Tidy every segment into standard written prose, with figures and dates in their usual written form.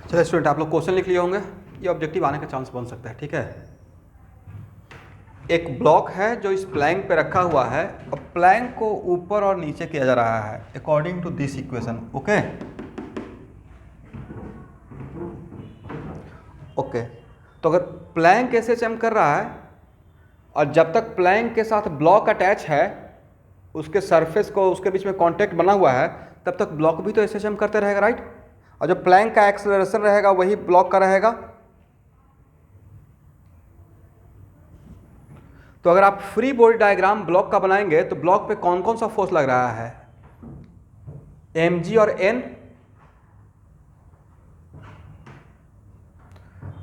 चलो स्टूडेंट, आप लोग क्वेश्चन लिख लिए होंगे, ये ऑब्जेक्टिव आने का चांस बन सकता है। ठीक है, एक ब्लॉक है जो इस प्लैंक पे रखा हुआ है और प्लैंक को ऊपर और नीचे किया जा रहा है according to this equation. Okay okay, तो अगर प्लैंक एसएचएम कर रहा है और जब तक प्लैंक के साथ ब्लॉक अटैच है, उसके सरफेस को उसके बीच में कांटेक्ट बना हुआ है, तब तक ब्लॉक भी तो एसएचएम करते रहेगा, राइट। और जो प्लैंक का एक्सेलरेशन रहेगा वही ब्लॉक का रहेगा। तो अगर आप फ्री बॉडी डायग्राम ब्लॉक का बनाएंगे तो ब्लॉक पे कौन कौन सा फोर्स लग रहा है, mg और n,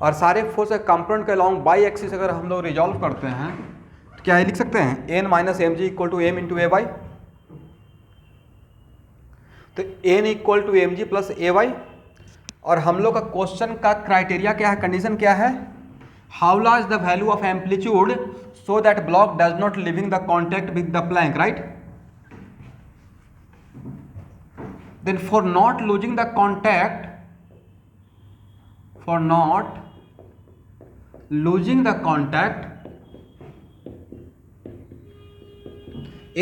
और सारे फोर्स के कंपोनेंट के अलॉन्ग बाई एक्सिस अगर हम लोग रिजॉल्व करते हैं तो क्या ये लिख सकते हैं n minus M G equal to M into A Y. तो n equal to M G plus A Y. और हम लोग का क्वेश्चन का क्राइटेरिया क्या है, कंडीशन क्या है, how large the value of amplitude so that block does not living the contact with the plank, right. Then for not losing the contact, for not losing the contact,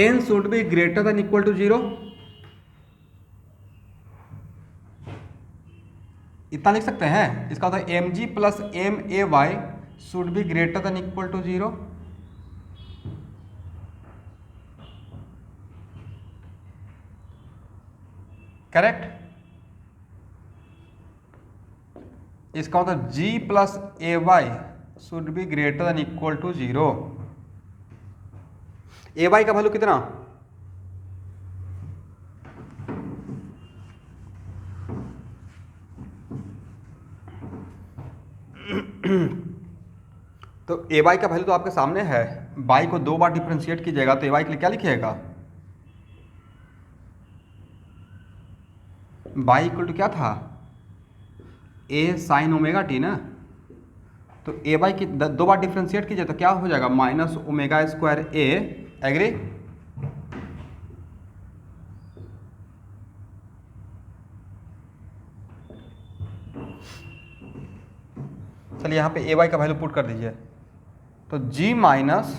n should be greater than equal to 0। इतना लिख सकते हैं, इसका होता है M G plus M A Y should be greater than equal to 0। Correct. इसका मतलब g plus A Y should be greater than equal to 0। A Y का वैल्यू कितना, तो ए वाई का वैल्यू तो आपके सामने है, बाई को 2 बार डिफ्रेंशिएट कीजिएगा तो ए वाई के लिए क्या लिखिएगा, बाई इक्वल टू क्या था, ए साइन ओमेगा टी ना। तो ए वाई की 2 बार डिफ्रेंशिएट कीजिए तो क्या हो जाएगा, minus omega square A, agree. चलिए यहाँ पे ए वाई का वैल्यू पुट कर दीजिए, तो जी माइनस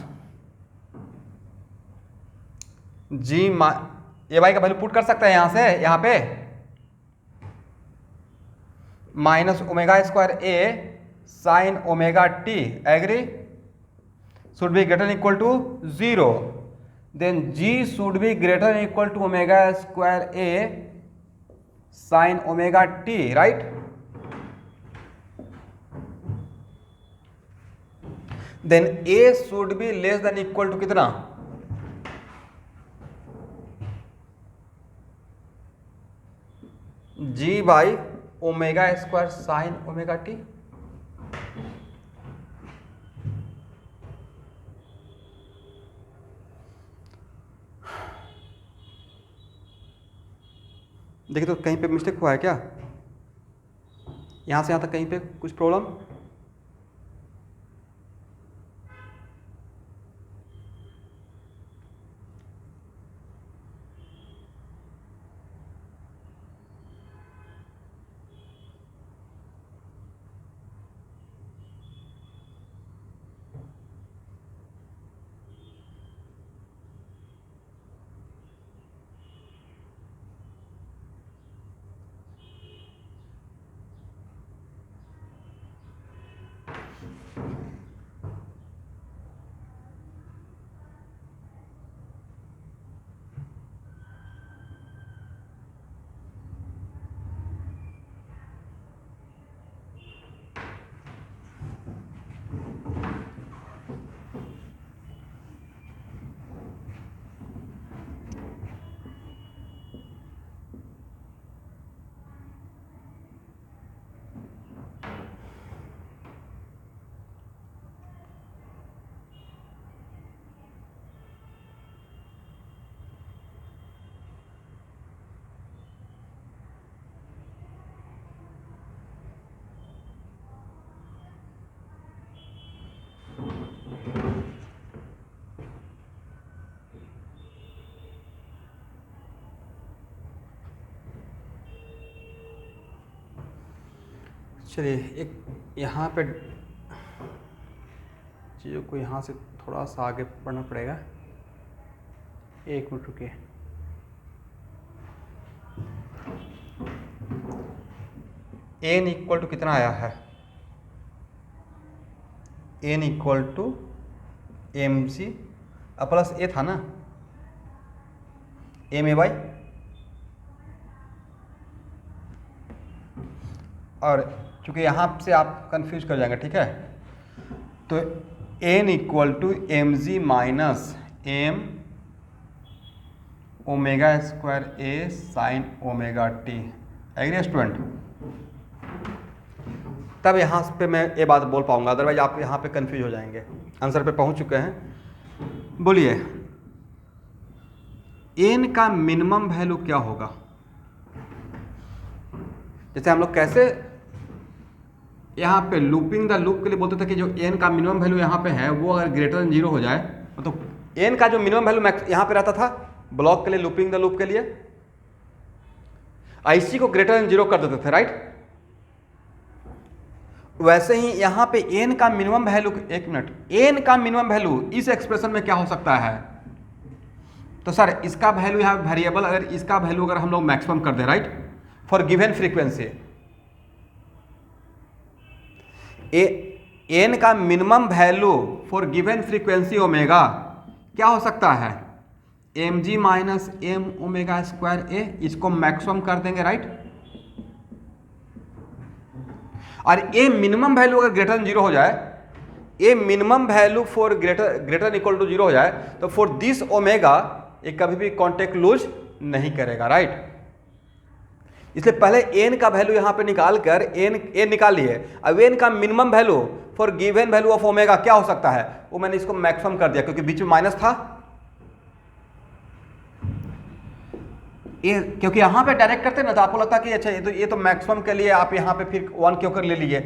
ए वाई का वैल्यू पुट कर सकते हैं यहाँ से, यहाँ पे minus omega square A sine omega T, agree, should be greater equal to 0। Then G should be greater equal to omega square A sine omega T, right. Then A should be less than equal to कितना, g by omega square sine omega t. देखिए तो कहीं पे mistake हुआ है क्या, यहां से यहां तक कहीं पे कुछ प्रॉब्लम, चलिए एक यहाँ पे चीज़ों को यहाँ से थोड़ा सा आगे पढ़ना पड़ेगा, 1 मिनट रुकिए। एन इक्वल टू कितना आया है, n equal to m c plus a था ना, एम ए वाई। और चूँकि यहाँ से आप कंफ्यूज कर जाएंगे, ठीक है। तो n equal to M ji minus M omega square A sine omega T. Agree student? तब यहाँ पे मैं ये बात बोल पाऊंगा, अदरवाइज आप यहाँ पे कंफ्यूज हो जाएंगे। आंसर पे पहुँच चुके हैं। बोलिए n का मिनिमम वैल्यू क्या होगा? जैसे हम लोग कैसे यहाँ पे लूपिंग द लूप के लिए बोलते थे कि जो n का मिनिमम वैल्यू यहाँ पे है वो अगर ग्रेटर देन 0 हो जाए, तो n का जो मिनिमम वैल्यू मैक्स यहाँ पे रहता था ब्लॉक के लिए, लूपिंग द लूप के लिए, IC को ग्रेटर देन 0 कर देते थे, राइट। वैसे ही यहाँ पे n का मिनिमम वैल्यू, एक मिनट, n का मिनिमम वैल्यू इस एक्सप्रेशन में क्या हो सकता है? तो सर इसका वैल्यू यहाँ वेरिएबल, अगर इसका वैल्यू अगर हम लोग मैक्सिमम कर दें, right, for given frequency, n का minimum value for given frequency omega क्या हो सकता है? M G minus M omega square a, इसको मैक्सिमम कर देंगे, राइट। और ए मिनिमम वैल्यू अगर ग्रेटर देन 0 हो जाए, a minimum value for greater equal to 0 हो जाए, तो फॉर दिस ओमेगा ये कभी भी कॉन्टेक्ट लूज नहीं करेगा, राइट। इसलिए पहले n का वैल्यू यहाँ पे निकाल कर n निकाल लिए। अब n का minimum value for given value of omega क्या हो सकता है, वो मैंने इसको मैक्सिमम कर दिया क्योंकि बीच में माइनस था। क्योंकि यहाँ पे डायरेक्ट करते ना तो आपको लगता कि अच्छा ये तो मैक्सिमम के लिए आप यहाँ पे फिर 1 क्यों कर ले लीजिए,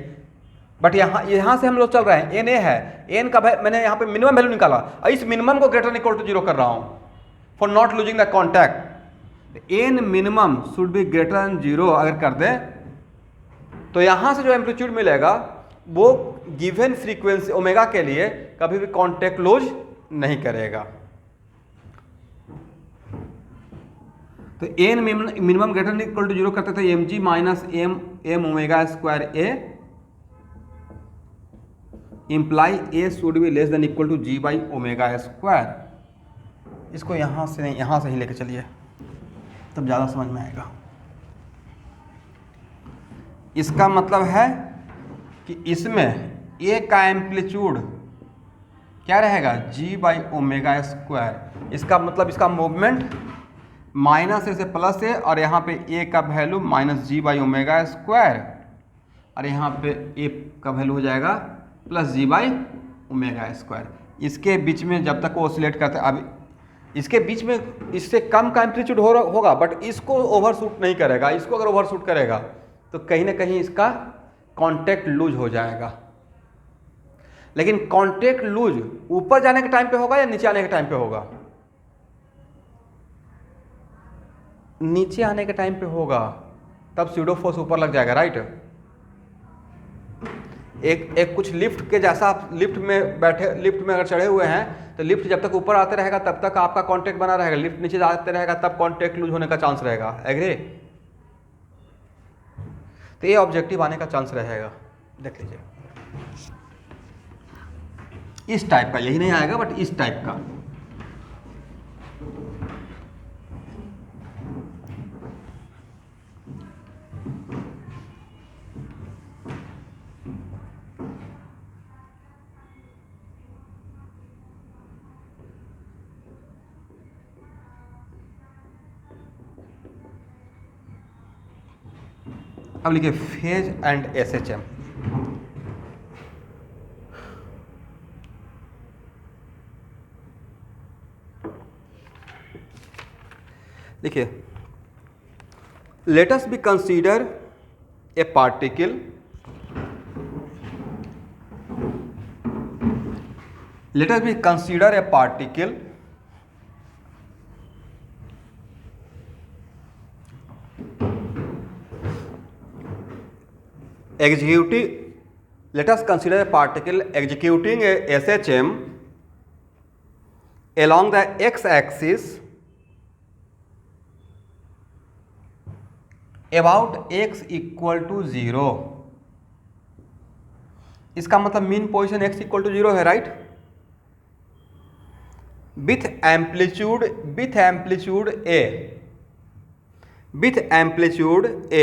बट यहाँ से हम लोग चल रहे हैं, n a है, n का मैंने यहाँ पे मिनिमम वैल्यू निकाला, इस मिनिमम को ग्रेटर इक्वल टू 0 कर रहा हूँ for not losing the contact. n minimum should be greater than 0 अगर कर दें तो यहाँ से जो एम्पलीट्यूड मिलेगा वो गिवन फ्रीक्वेंसी ओमेगा के लिए कभी भी कॉन्टैक्ट लूज नहीं करेगा। तो n minimum greater than equal to 0 करते थे M ji minus M omega square A, imply A should be less than equal to G by omega square. इसको यहाँ से नहीं, यहाँ से ही लेके चलिए तब ज़्यादा समझ में आएगा। इसका मतलब है कि इसमें ए का एम्पलीट्यूड क्या रहेगा, जी बाई ओमेगा स्क्वायर। इसका मतलब इसका मूवमेंट माइनस ए से प्लस ए, और यहाँ पे ए का value minus G by omega square, और यहाँ पे ए का वैल्यू हो जाएगा plus G by omega square. इसके बीच में जब तक वो ऑसिलेट करते, अब इसके बीच में इससे कम का एम्पलीट्यूड होगा, बट इसको ओवरशूट नहीं करेगा। इसको अगर ओवरशूट करेगा तो कहीं ना कहीं इसका कॉन्टैक्ट लूज हो जाएगा। लेकिन कॉन्टैक्ट लूज ऊपर जाने के टाइम पे होगा या नीचे आने के टाइम पे होगा? नीचे आने के टाइम पे होगा, तब स्यूडो फोर्स ऊपर लग जाएगा, राइट। एक कुछ लिफ्ट के जैसा, आप लिफ्ट में बैठे, लिफ्ट में अगर चढ़े हुए हैं तो लिफ्ट जब तक ऊपर आते रहेगा तब तक आपका कांटेक्ट बना रहेगा, लिफ्ट नीचे आते रहेगा तब कांटेक्ट लूज होने का चांस रहेगा। एग्री? तो ये ऑब्जेक्टिव आने का चांस रहेगा, देख लीजिए इस टाइप का, यही नहीं आएगा बट इस टाइप का। अब लिखिए फेज एंड SHM। देखिए, let us B consider a particle, let us be consider a particle let us consider a particle executing a SHM along the x-axis about x equal to 0। इसका मतलब mean position x equal to 0 है, right. with amplitude A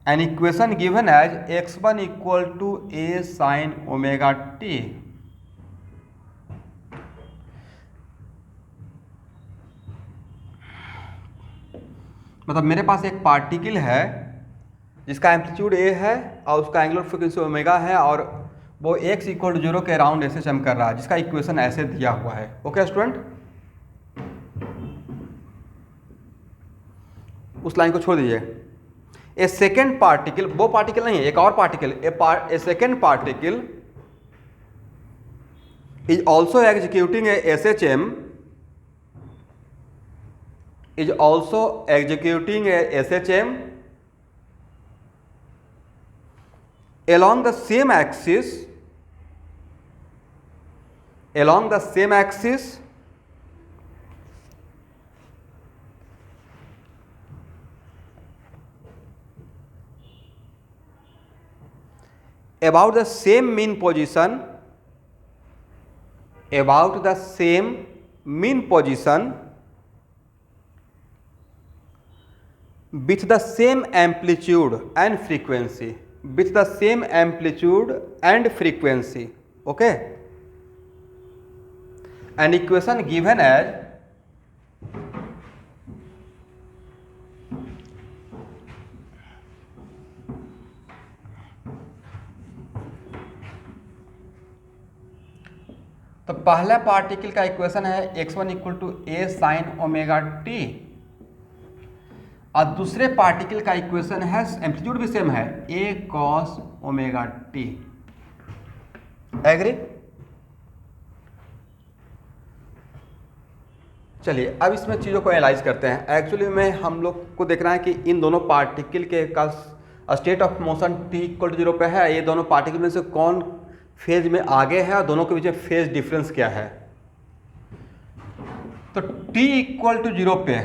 an equation given as x1 equal to a sine omega T. मतलब मेरे पास एक particle है जिसका amplitude a है और उसका एंगुलर फ्रीक्वेंसी ओमेगा है और वो x इक्वल टू 0 के अराउंड ऐसे चम कर रहा है, जिसका इक्वेशन ऐसे दिया हुआ है। ओके स्टूडेंट, उस लाइन को छोड़ दीजिए। ए सेकेंड पार्टिकल, वो पार्टिकल नहीं है, एक और particle, A second particle is also executing A SHM, is also executing a SHM along the same axis, about the same mean position, with the same amplitude and frequency, okay? An equation given as तो पहला particle का equation है x1 equal to a sine omega T और दूसरे particle का equation है, amplitude भी same है, a cos omega T. Agree? चलिए अब इसमें चीज़ों को एनालाइज करते हैं। एक्चुअली में हम लोग को देखना है कि इन दोनों पार्टिकल के का state of motion t equal to 0 पे है। ये दोनों पार्टिकल में से कौन फेज में आगे है और दोनों के बीच में फेज डिफरेंस क्या है। तो t इक्वल टू 0 पे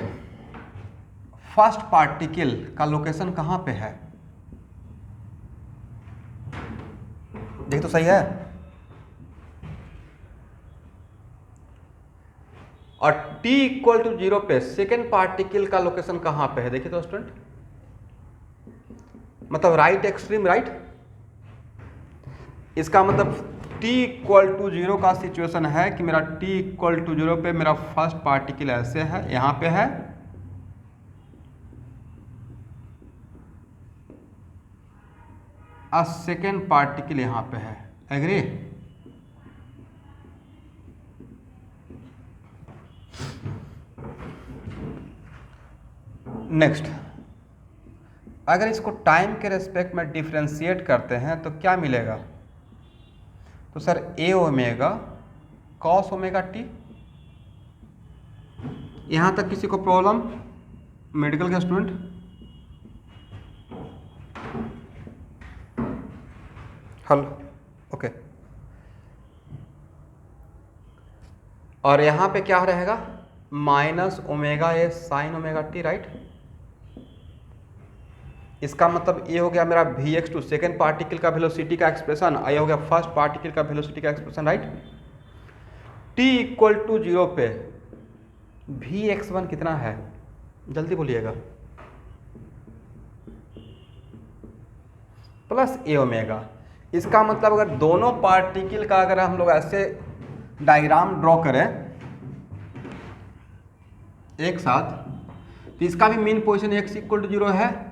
फर्स्ट पार्टिकल का लोकेशन कहाँ पे है, देख तो सही है। और t इक्वल टू 0 पे सेकेंड पार्टिकल का लोकेशन कहाँ पे है, देखिए तो स्टूडेंट, मतलब राइट एक्सट्रीम राइट। इसका मतलब t इक्वल टू 0 का सिचुएशन है कि मेरा t इक्वल टू 0 पे मेरा फर्स्ट पार्टिकल ऐसे है, यहाँ पे है, और सेकेंड पार्टिकल यहाँ पे है। एग्री? नेक्स्ट, अगर इसको टाइम के रेस्पेक्ट में डिफ्रेंशिएट करते हैं तो क्या मिलेगा, तो sir a omega cos omega T. यहाँ तक किसी को प्रॉब्लम, मेडिकल के स्टूडेंट? हल, ओके। और यहाँ पे क्या रहेगा, minus omega A sine omega T, right. इसका मतलब ये हो गया मेरा Vx2 सेकेंड पार्टिकल का वेलोसिटी का एक्सप्रेशन, ये हो गया फर्स्ट पार्टिकल का वेलोसिटी का expression, right. t equal to 0 पे Vx1 कितना है, जल्दी बोलिएगा, प्लस a ओमेगा। इसका मतलब अगर दोनों पार्टिकल का अगर हम लोग ऐसे डायग्राम ड्रॉ करें एक साथ, तो इसका भी mean position x equal to 0 है,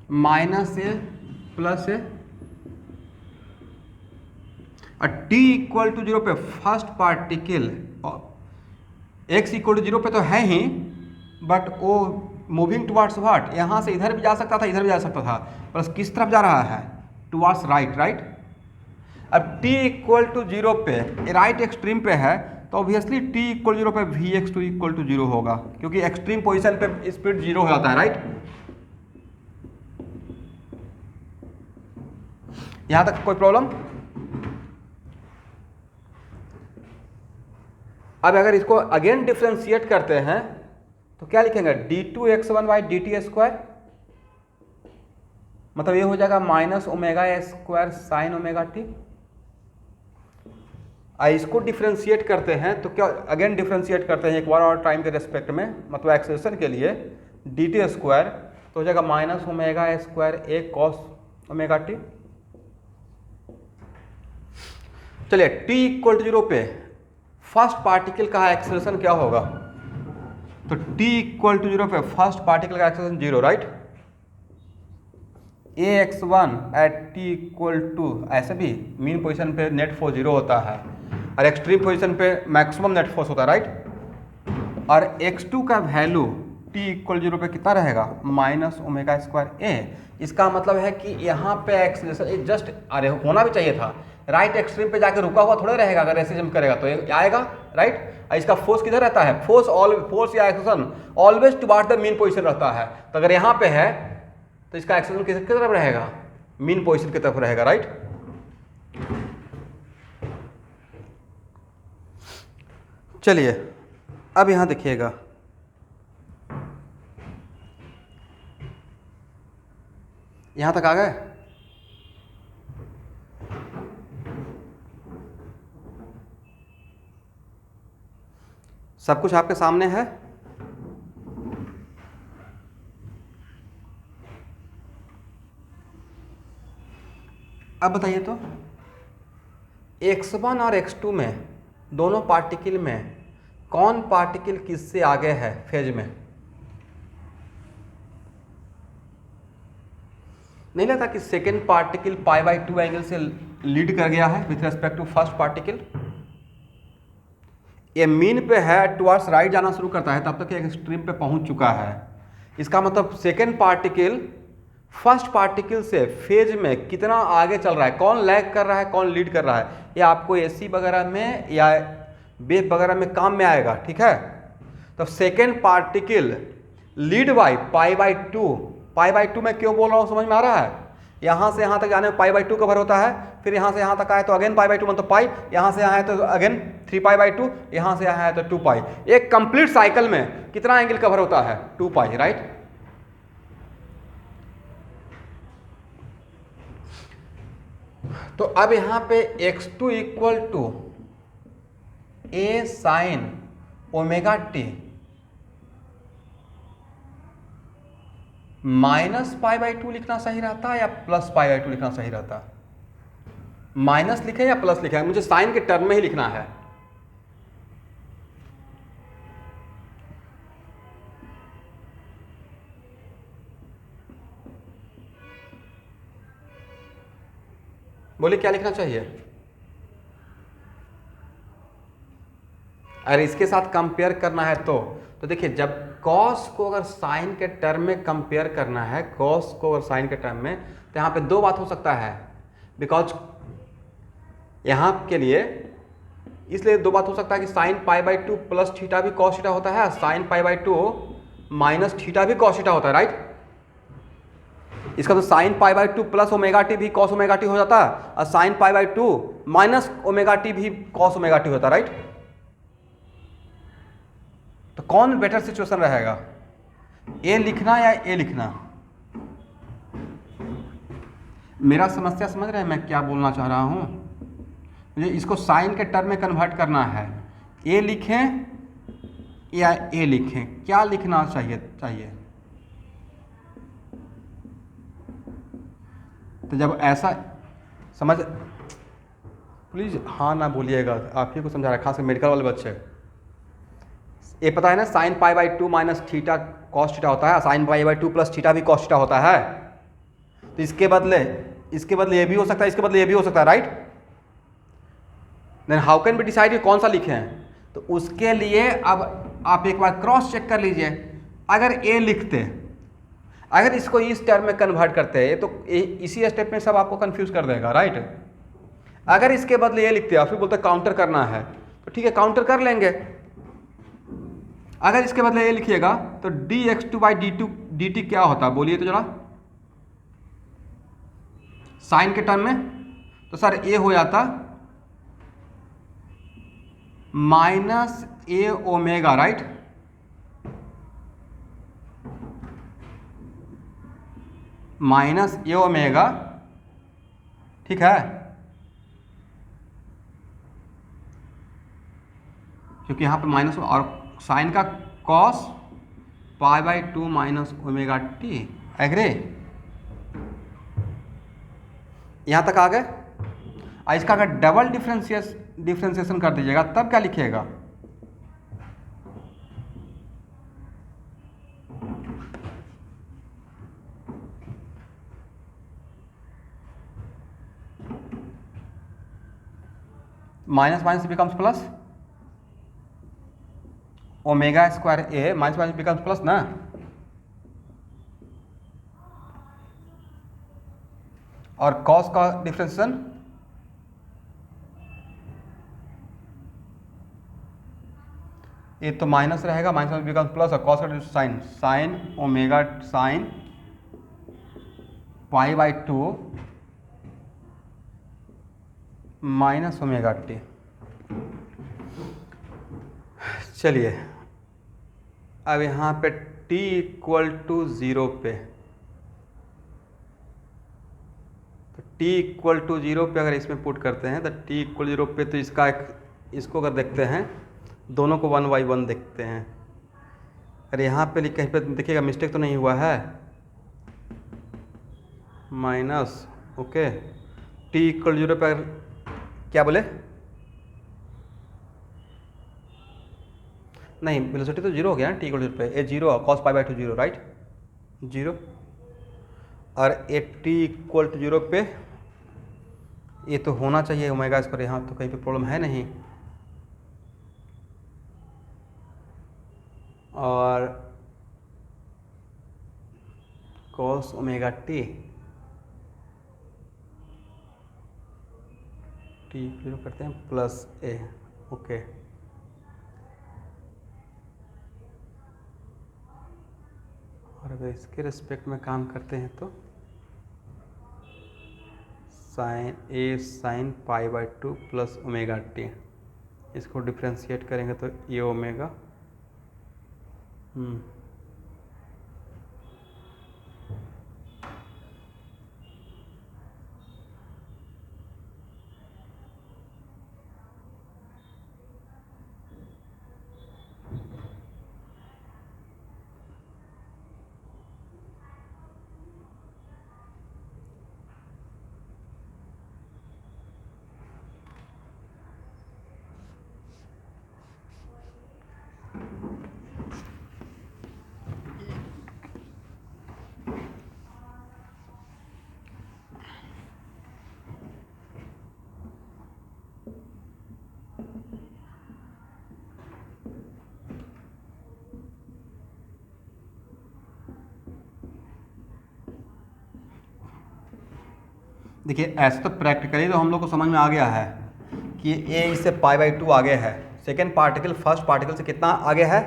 माइनस ए प्लस ए, और t इक्वल टू 0 पे first particle, x equal to 0 पे तो है ही, बट वो मूविंग टुवार्ड्स व्हाट, यहाँ से इधर भी जा सकता था, इधर भी जा सकता था, प्लस किस तरफ जा रहा है, टुवार्ड्स राइट, राइट। अब t इक्वल टू 0 पे राइट एक्सट्रीम पे है, तो ऑब्वियसली t इक्वल 0 पे Vx2 इक्वल टू 0 होगा, क्योंकि एक्सट्रीम पोजीशन पे स्पीड 0 हो जाता है, राइट। यहां तक कोई प्रॉब्लम? अब अगर इसको अगेन डिफ्रेंशिएट करते हैं तो क्या लिखेंगे, d2x1/dt², मतलब ये हो जाएगा माइनस ओमेगा ए स्क्वायर साइन ओमेगा टी। इसको डिफ्रेंशिएट करते हैं तो क्या, अगेन डिफ्रेंशिएट करते हैं एक बार और टाइम के रेस्पेक्ट में, मतलब एक्सेलेरेशन के लिए dt², तो हो जाएगा माइनस ओमेगा स्क्वायर ए कॉस ओमेगा टी। चलिए t इक्वल टू 0 पे फर्स्ट पार्टिकल का एक्सेलरेशन क्या होगा? तो t इक्वल टू 0 पे फर्स्ट पार्टिकल का acceleration 0, right. ax1 at t equal to, ऐसे भी मीन पोजीशन पे नेट फोर्स 0 होता है और एक्सट्रीम पोजीशन पे मैक्सिमम नेट फोर्स होता है, राइट। और x2 का वैल्यू t इक्वल 0 पे कितना रहेगा? माइनस ओमेगा स्क्वायर ए। इसका मतलब है कि यहाँ पे एक्सेलरेशन जस्ट, अरे होना भी चाहिए था, राइट एक्सट्रीम पे जाके रुका हुआ थोड़ा रहेगा, अगर ऐसे जंप करेगा तो ये आएगा, राइट। इसका फोर्स किधर रहता है? फोर्स या acceleration always toward the mean position रहता है। तो अगर यहाँ पे है तो इसका एक्सेलरेशन किसकी तरफ रहेगा? मीन पोजीशन की तरफ रहेगा, राइट। चलिए अब यहां देखिएगा, यहां तक आ गए? सब कुछ आपके सामने है? अब बताइए तो x1 और x2 में दोनों पार्टिकल में कौन पार्टिकल किससे आगे है फेज में? नहीं लगता कि सेकेंड पार्टिकल π/2 एंगल से लीड कर गया है with respect to first particle? ये मीन पे है, टुवर्ड्स राइट जाना शुरू करता है, तब तक एक एक्सट्रीम पे पहुंच चुका है। इसका मतलब सेकेंड पार्टिकल फर्स्ट पार्टिकल से फेज में कितना आगे चल रहा है, कौन लैग कर रहा है, कौन लीड कर रहा है, ये आपको एसी वगैरह में या वेव वगैरह में काम में आएगा, ठीक है। तो सेकेंड पार्टिकल लीड बाई π/2 में क्यों बोल रहा हूँ समझ में आ रहा है? यहाँ से यहाँ तक जाने में π/2 कवर होता है, फिर यहाँ से यहाँ तक आए तो अगेन π/2 मतलब पाई, यहाँ से यहाँ आए तो अगेन 3π/2, यहाँ से यहाँ आए तो 2 पाई। एक कंप्लीट साइकिल में कितना एंगल कवर होता है? 2 पाई, राइट। तो अब यहाँ पे x2 equal to a sine omega t minus π/2 लिखना सही रहता है या प्लस π/2 लिखना सही रहता? माइनस लिखे या प्लस लिखे? मुझे साइन के टर्म में ही लिखना है। बोलिए क्या लिखना चाहिए? अगर इसके साथ कंपेयर करना है तो देखिए, जब कॉस को अगर साइन के टर्म में कंपेयर करना है, कॉस को अगर साइन के टर्म में, तो यहाँ पे दो बात हो सकता है, बिकॉज यहाँ के लिए इसलिए दो बात हो सकता है कि साइन π/2 प्लस थीटा भी कॉस थीटा होता है, साइन π/2 माइनस थीटा भी कॉस थीटा होता है, राइट। इसका तो साइन π/2 प्लस ओमेगा टी भी कॉस ओमेगा टी हो जाता है, और साइन π/2 माइनस ओमेगा टी भी कॉस ओमेगा टी होता है, राइट। तो कौन बेटर सिचुएशन रहेगा, ए लिखना या ए लिखना? मेरा समस्या समझ रहे हैं मैं क्या बोलना चाह रहा हूं? मुझे इसको साइन के टर्म में कन्वर्ट करना है, ए लिखें या ए लिखें, क्या लिखना चाहिए? तो जब ऐसा समझ, प्लीज हाँ ना बोलिएगा, आप ही को समझा रहा है, खास कर मेडिकल वाले बच्चे। ये पता है ना, sine π/2 minus theta cos theta होता है, साइन π/2 प्लस थीटा भी कॉस थीटा होता है। तो इसके बदले ये भी हो सकता है, इसके बदले ये भी हो सकता है, right. Then how can be decide कौन सा लिखे हैं? तो उसके लिए अब आप एक बार क्रॉस चेक कर लीजिए। अगर ए लिखते, अगर इसको इस टर्म में कन्वर्ट करते हैं तो इसी स्टेप में सब आपको कंफ्यूज कर देगा, राइट। अगर इसके बदले ये लिखते हैं फिर बोलते काउंटर करना है, तो ठीक है काउंटर कर लेंगे। अगर इसके बदले ये लिखिएगा तो dx2/dt क्या होता, बोलिए तो जरा साइन के टर्म में। तो सर ए हो जाता minus a omega, right. Minus a omega, ठीक है, क्योंकि यहां पे माइनस और साइन का cos π/2 minus omega T agree? यहाँ तक आ गए? इसका अगर डबल डिफ्रेंसिएशन कर दीजिएगा तब क्या लिखिएगा? Minus minus becomes plus, omega square a minus minus becomes plus ना, और कॉस का डिफ्रेंसिएशन ये तो माइनस रहेगा, माइनस माइनस बिकम्स प्लस, और कॉस का sine, sine omega sine pi by 2 minus omega t. चलिए अब यहाँ पे t इक्वल टू 0 पे, तो t इक्वल टू 0 पे अगर इसमें पुट करते हैं तो t इक्वल 0 पे, तो इसका इसको अगर देखते हैं दोनों को 1 बाई 1 देखते हैं। अरे यहाँ पे कहीं पे देखिएगा मिस्टेक तो नहीं हुआ है, माइनस ओके, t इक्वल 0 पे क्या बोले? नहीं, वेलोसिटी तो 0 हो गया ना, टी इक्वल 0 पे, ए 0 कॉस पाई बाई 2 0 राइट, 0, और ए टी इक्वल टू 0 पे ये तो होना चाहिए ओमेगा स्क्वायर, यहाँ तो कहीं पे प्रॉब्लम है नहीं, और कॉस ओमेगा टी, टी 0 करते हैं प्लस ए, ओके। और अगर इसके रिस्पेक्ट में काम करते हैं तो sine A sine pi by 2 plus omega t, इसको डिफ्रेंशिएट करेंगे तो ये ओमेगा देखिए ऐसे तो प्रैक्टिकली तो हम लोग को समझ में आ गया है कि ए इससे पाई बाई 2 आगे है, सेकेंड पार्टिकल फर्स्ट पार्टिकल से कितना आगे है?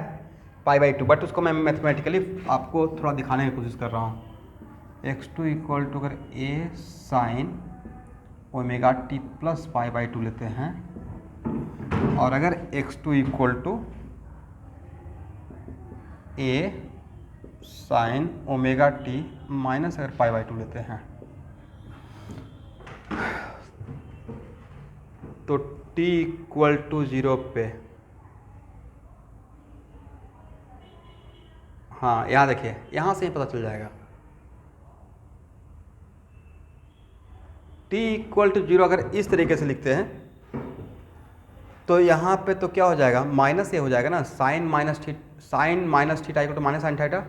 पाई बाई 2, बट उसको मैं मैथमेटिकली आपको थोड़ा दिखाने की कोशिश कर रहा हूँ। x2 इक्वल टू अगर a sine omega t plus pi by 2 लेते हैं, और अगर x2 equal to A sine omega t minus अगर पाई बाई 2 लेते हैं, तो t इक्वल टू 0 पे, हाँ यहाँ देखिए, यहाँ से ही पता चल जाएगा, t इक्वल टू 0 अगर इस तरीके से लिखते हैं तो यहाँ पे तो क्या हो जाएगा? माइनस ये हो जाएगा ना, sine minus theta equal to minus sine theta,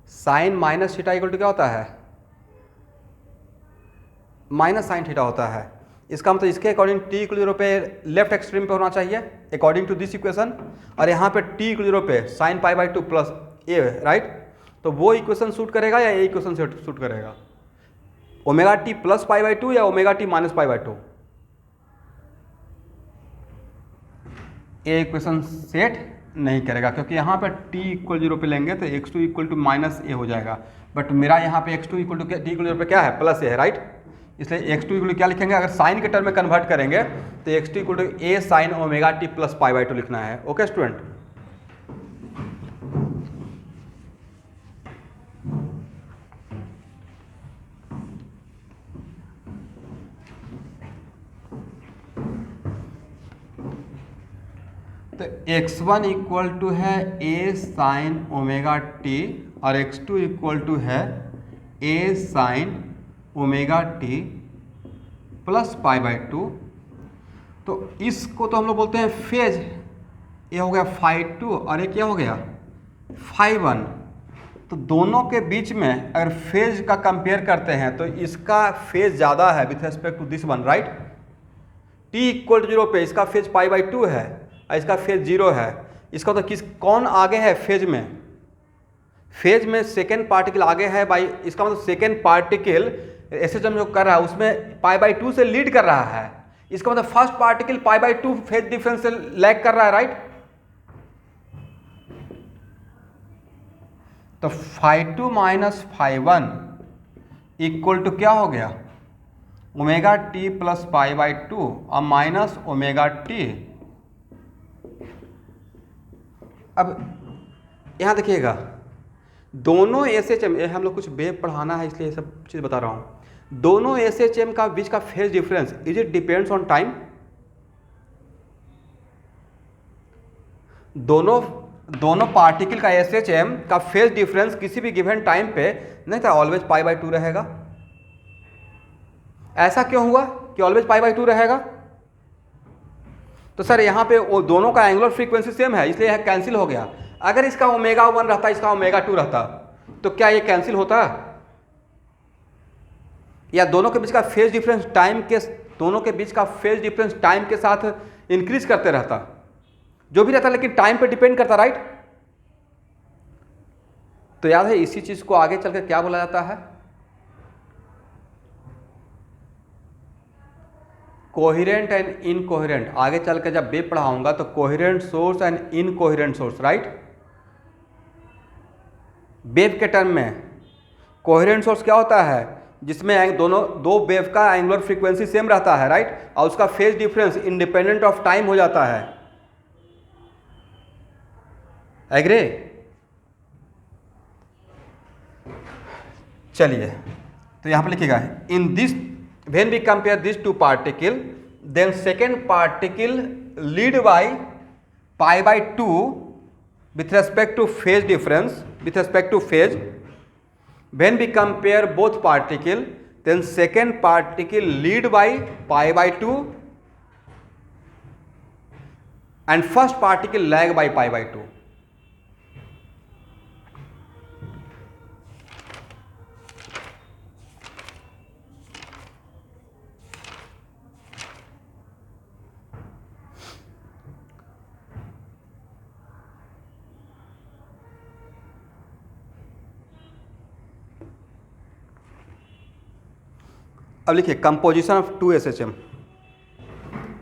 sine minus theta equal to क्या होता है? माइनस साइन थीटा होता है। इसका मतलब इसके अकॉर्डिंग t इक्वल 0 पे लेफ्ट एक्सट्रीम पे होना चाहिए अकॉर्डिंग टू दिस इक्वेशन, और यहाँ पे t इक्वल 0 पे sign pi by 2 plus A, right? तो वो इक्वेशन सूट करेगा या ये इक्वेशन सूट करेगा? Omega t plus pi by 2 या omega t minus pi by 2? A equation set नहीं करेगा, क्योंकि यहाँ पे t इक्वल 0 पे लेंगे तो x2 इक्वल टू माइनस ए हो जाएगा, बट मेरा यहाँ पे x2 equal to t equal 0 पे क्या है? प्लस ए है, राइट? इसलिए x2 इक्वल क्या लिखेंगे? अगर साइन के टर्म में कन्वर्ट करेंगे तो x2 equal to A sine omega t plus pi by 2 लिखना है। ओके स्टूडेंट, तो x1 इक्वल टू है a साइन ओमेगा टी और x2 इक्वल टू है a sine omega t plus pi by 2। तो इसको तो हम लोग बोलते हैं फेज। ये हो गया φ2 और ये क्या हो गया φ1। तो दोनों के बीच में अगर फेज का कंपेयर करते हैं तो इसका फेज ज़्यादा है with respect to this one, right. t equal to 0 पे इसका फेज पाई बाई 2 है और इसका फेज 0 है। इसका तो कौन आगे है फेज में? फेज में सेकेंड पार्टिकल आगे है बाई, इसका मतलब सेकेंड पार्टिकल एसएचएम जो कर रहा है उसमें पाई बाई 2 से लीड कर रहा है। इसका मतलब first particle pi by 2 phase difference से लैग कर रहा है, राइट। तो φ2 माइनस φ1 इक्वल टू क्या हो गया omega t plus pi by 2 और माइनस ओमेगा टी। अब यहाँ देखिएगा दोनों एसएचएम, हम लोग कुछ वेव पढ़ाना है इसलिए ये सब चीज़ बता रहा हूँ। दोनों एसएचएम का बीच का phase difference is it depends on time. दोनों पार्टिकल का एसएचएम का फेज डिफरेंस किसी भी गिवन टाइम पे नहीं था, ऑलवेज पाई बाई 2 रहेगा। ऐसा क्यों हुआ कि ऑलवेज पाई बाई 2 रहेगा? तो सर यहाँ पे वो दोनों का एंगुलर फ्रीक्वेंसी सेम है इसलिए यह कैंसिल हो गया। अगर इसका ओमेगा 1 रहता इसका ओमेगा 2 रहता तो क्या ये कैंसिल होता? या दोनों के बीच का फेज डिफरेंस टाइम के साथ इंक्रीज करते रहता, जो भी रहता लेकिन टाइम पे डिपेंड करता, राइट। तो याद है इसी चीज को आगे चलकर क्या बोला जाता है? Coherent and incoherent. आगे चलकर जब वेव पढ़ाऊंगा तो coherent source and incoherent source, right. Wave के टर्म में कोहेरेंट सोर्स क्या होता है? जिसमें दो वेव का एंगुलर फ्रीक्वेंसी सेम रहता है, राइट, और उसका phase difference independent of time हो जाता है। एग्री? चलिए तो यहां पर लिखिएगा in this when we compare these two particle then second particle lead by pi by 2 with respect to phase difference, with respect to phase. When we compare both particle then second particle lead by pi by 2 and first particle lag by pi by 2. अब लिखिए composition of 2 SHM,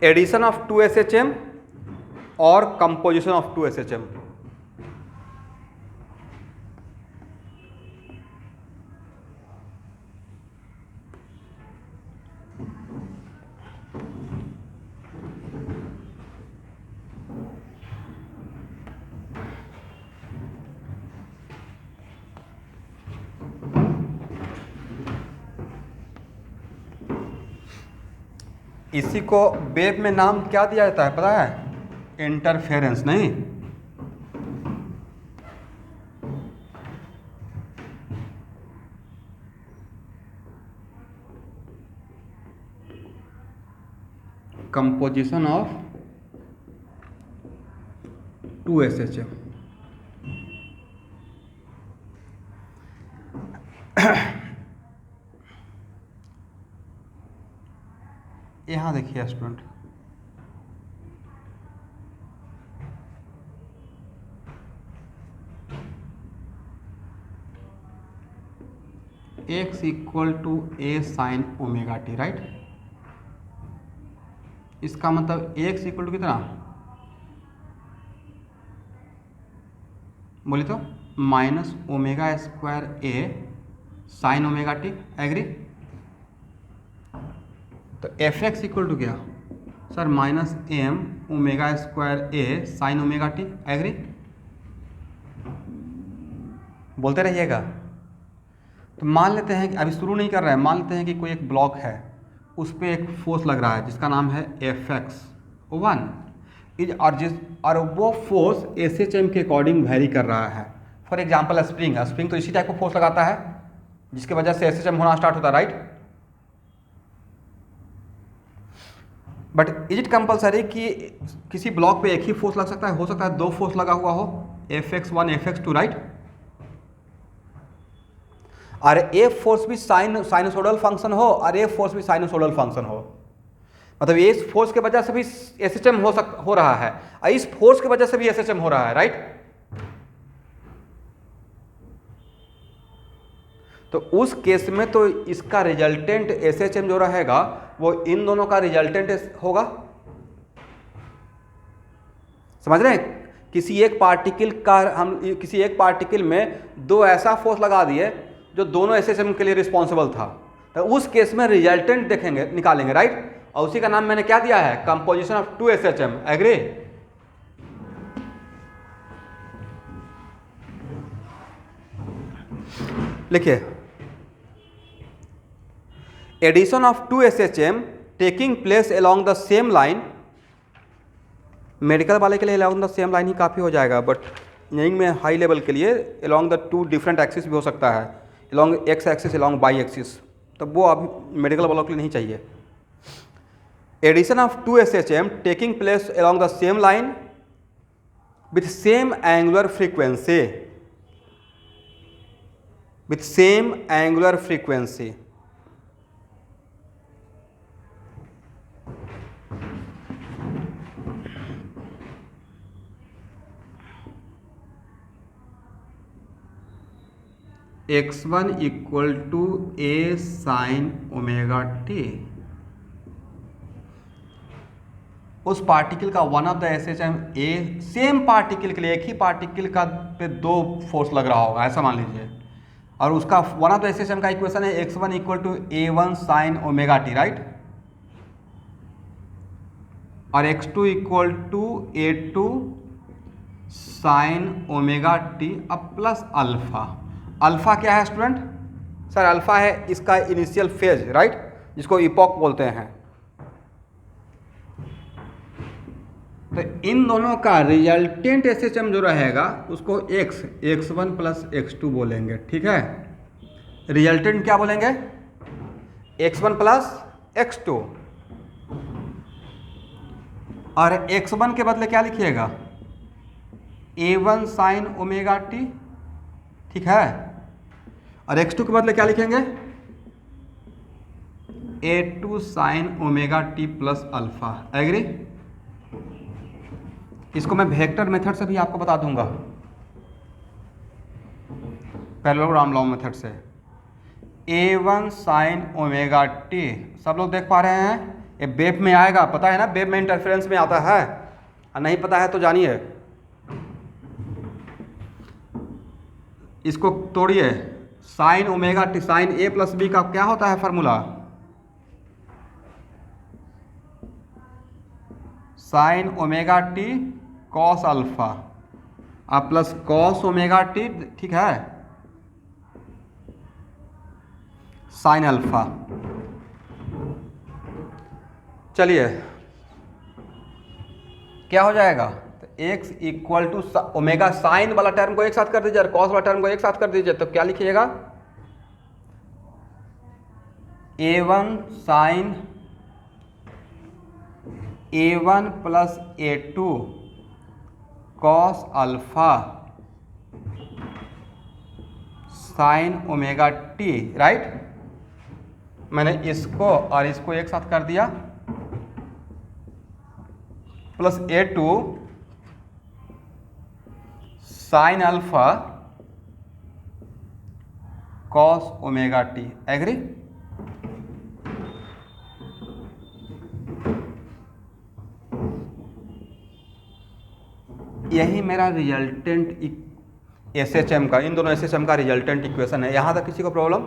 addition of 2 SHM और composition of 2 SHM। इसी को wave में नाम क्या दिया जाता है पता है? इंटरफेरेंस। नहीं, कंपोजिशन ऑफ 2 SHM। यहाँ देखिए student, x equal to a sine omega T, right. इसका मतलब x इक्वल टू कितना बोली तो minus omega square a sine omega T. Agree? तो एफ एक्स इक्वल टू क्या sir? Minus M omega square ए sine omega T. Agree? बोलते रहिएगा। तो मान लेते हैं कि अभी शुरू नहीं कर रहा है, मान लेते हैं कि कोई एक ब्लॉक है, उस पर एक फोर्स लग रहा है जिसका नाम है एफ एक्स 1। और वो फोर्स SHM के अकॉर्डिंग वेरी कर रहा है। फॉर एग्जाम्पल स्प्रिंग तो इसी टाइप का फोर्स लगाता है जिसके वजह से SHM होना स्टार्ट होता है, right. But is it compulsory कि किसी ब्लॉक पे एक ही फोर्स लग सकता है? हो सकता है दो फोर्स लगा हुआ हो, Fx1 Fx2, राइट। और ए फोर्स भी साइनसोइडल फंक्शन हो और ए फोर्स भी साइनसोइडल फंक्शन हो, मतलब इस फोर्स के वजह से भी SHM हो रहा है और इस फोर्स की वजह से भी SHM हो रहा है, राइट। तो उस केस में तो इसका रिजल्टेंट SHM जो रहेगा वो इन दोनों का रिजल्टेंट होगा। समझ रहे हैं? किसी एक पार्टिकल में दो ऐसा फोर्स लगा दिए जो दोनों SHM के लिए रिस्पॉन्सिबल था, तो उस केस में रिजल्टेंट देखेंगे, निकालेंगे, राइट। और उसी का नाम मैंने क्या दिया है? Composition of two SHM। Agree? लिखिए, addition of two SHM taking place along the same line. Medical वाले के लिए अलोंग द सेम लाइन ही काफ़ी हो जाएगा, बट इंजीनियरिंग में हाई लेवल के लिए along the two different axis भी हो सकता है, along x axis, along y axis, तो वो अभी मेडिकल वालों के लिए नहीं चाहिए। Addition of two SHM taking place along the same line with same angular frequency, with same angular frequency. x1 equal to a sine omega t। उस particle का वन ऑफ द SHM ए, same particle के लिए एक ही particle का पे दो force लग रहा होगा, ऐसा मान लीजिए, और उसका वन ऑफ द SHM का इक्वेशन है x1 equal to a1 sine omega t, right. और x2 equal to a2 sine omega t अब प्लस अल्फा। अल्फा क्या है स्टूडेंट? सर अल्फा है इसका इनिशियल फेज, राइट, जिसको इपॉक बोलते हैं। तो इन दोनों का रिजल्टेंट SHM जो रहेगा उसको x1 प्लस x2 बोलेंगे, ठीक है। रिजल्टेंट क्या बोलेंगे? x1 plus x2। और x1 के बदले क्या लिखिएगा? a1 साइन ओमेगा t, ठीक है। और x2 के बदले क्या लिखेंगे? a2 sine omega t plus alpha. Agree? इसको मैं वेक्टर मेथड से भी आपको बता दूंगा, पैरेललोग्राम लॉ मेथड से। a1 साइन ओमेगा t, सब लोग देख पा रहे हैं? ये वेव में आएगा, पता है ना, वेव में इंटरफेरेंस में आता है, और नहीं पता है तो जानिए, इसको तोड़िए। Sine omega t, sine a plus B का क्या होता है formula? Sine omega t cos alpha अब प्लस कॉस ओमेगा टी, ठीक है, साइन अल्फा। चलिए क्या हो जाएगा? तो x equal to omega, sine वाला टर्म को एक साथ कर दीजिए और कॉस वाला टर्म को एक साथ कर दीजिए, तो क्या लिखिएगा? a1 sine a1 plus a2 cos alpha sine omega T, right. मैंने इसको और इसको एक साथ कर दिया, plus a2 sine alpha cos omega T. Agree? यही मेरा रिजल्टेंट SHM का, इन दोनों SHM का रिजल्टेंट इक्वेशन है। यहां तक किसी को प्रॉब्लम?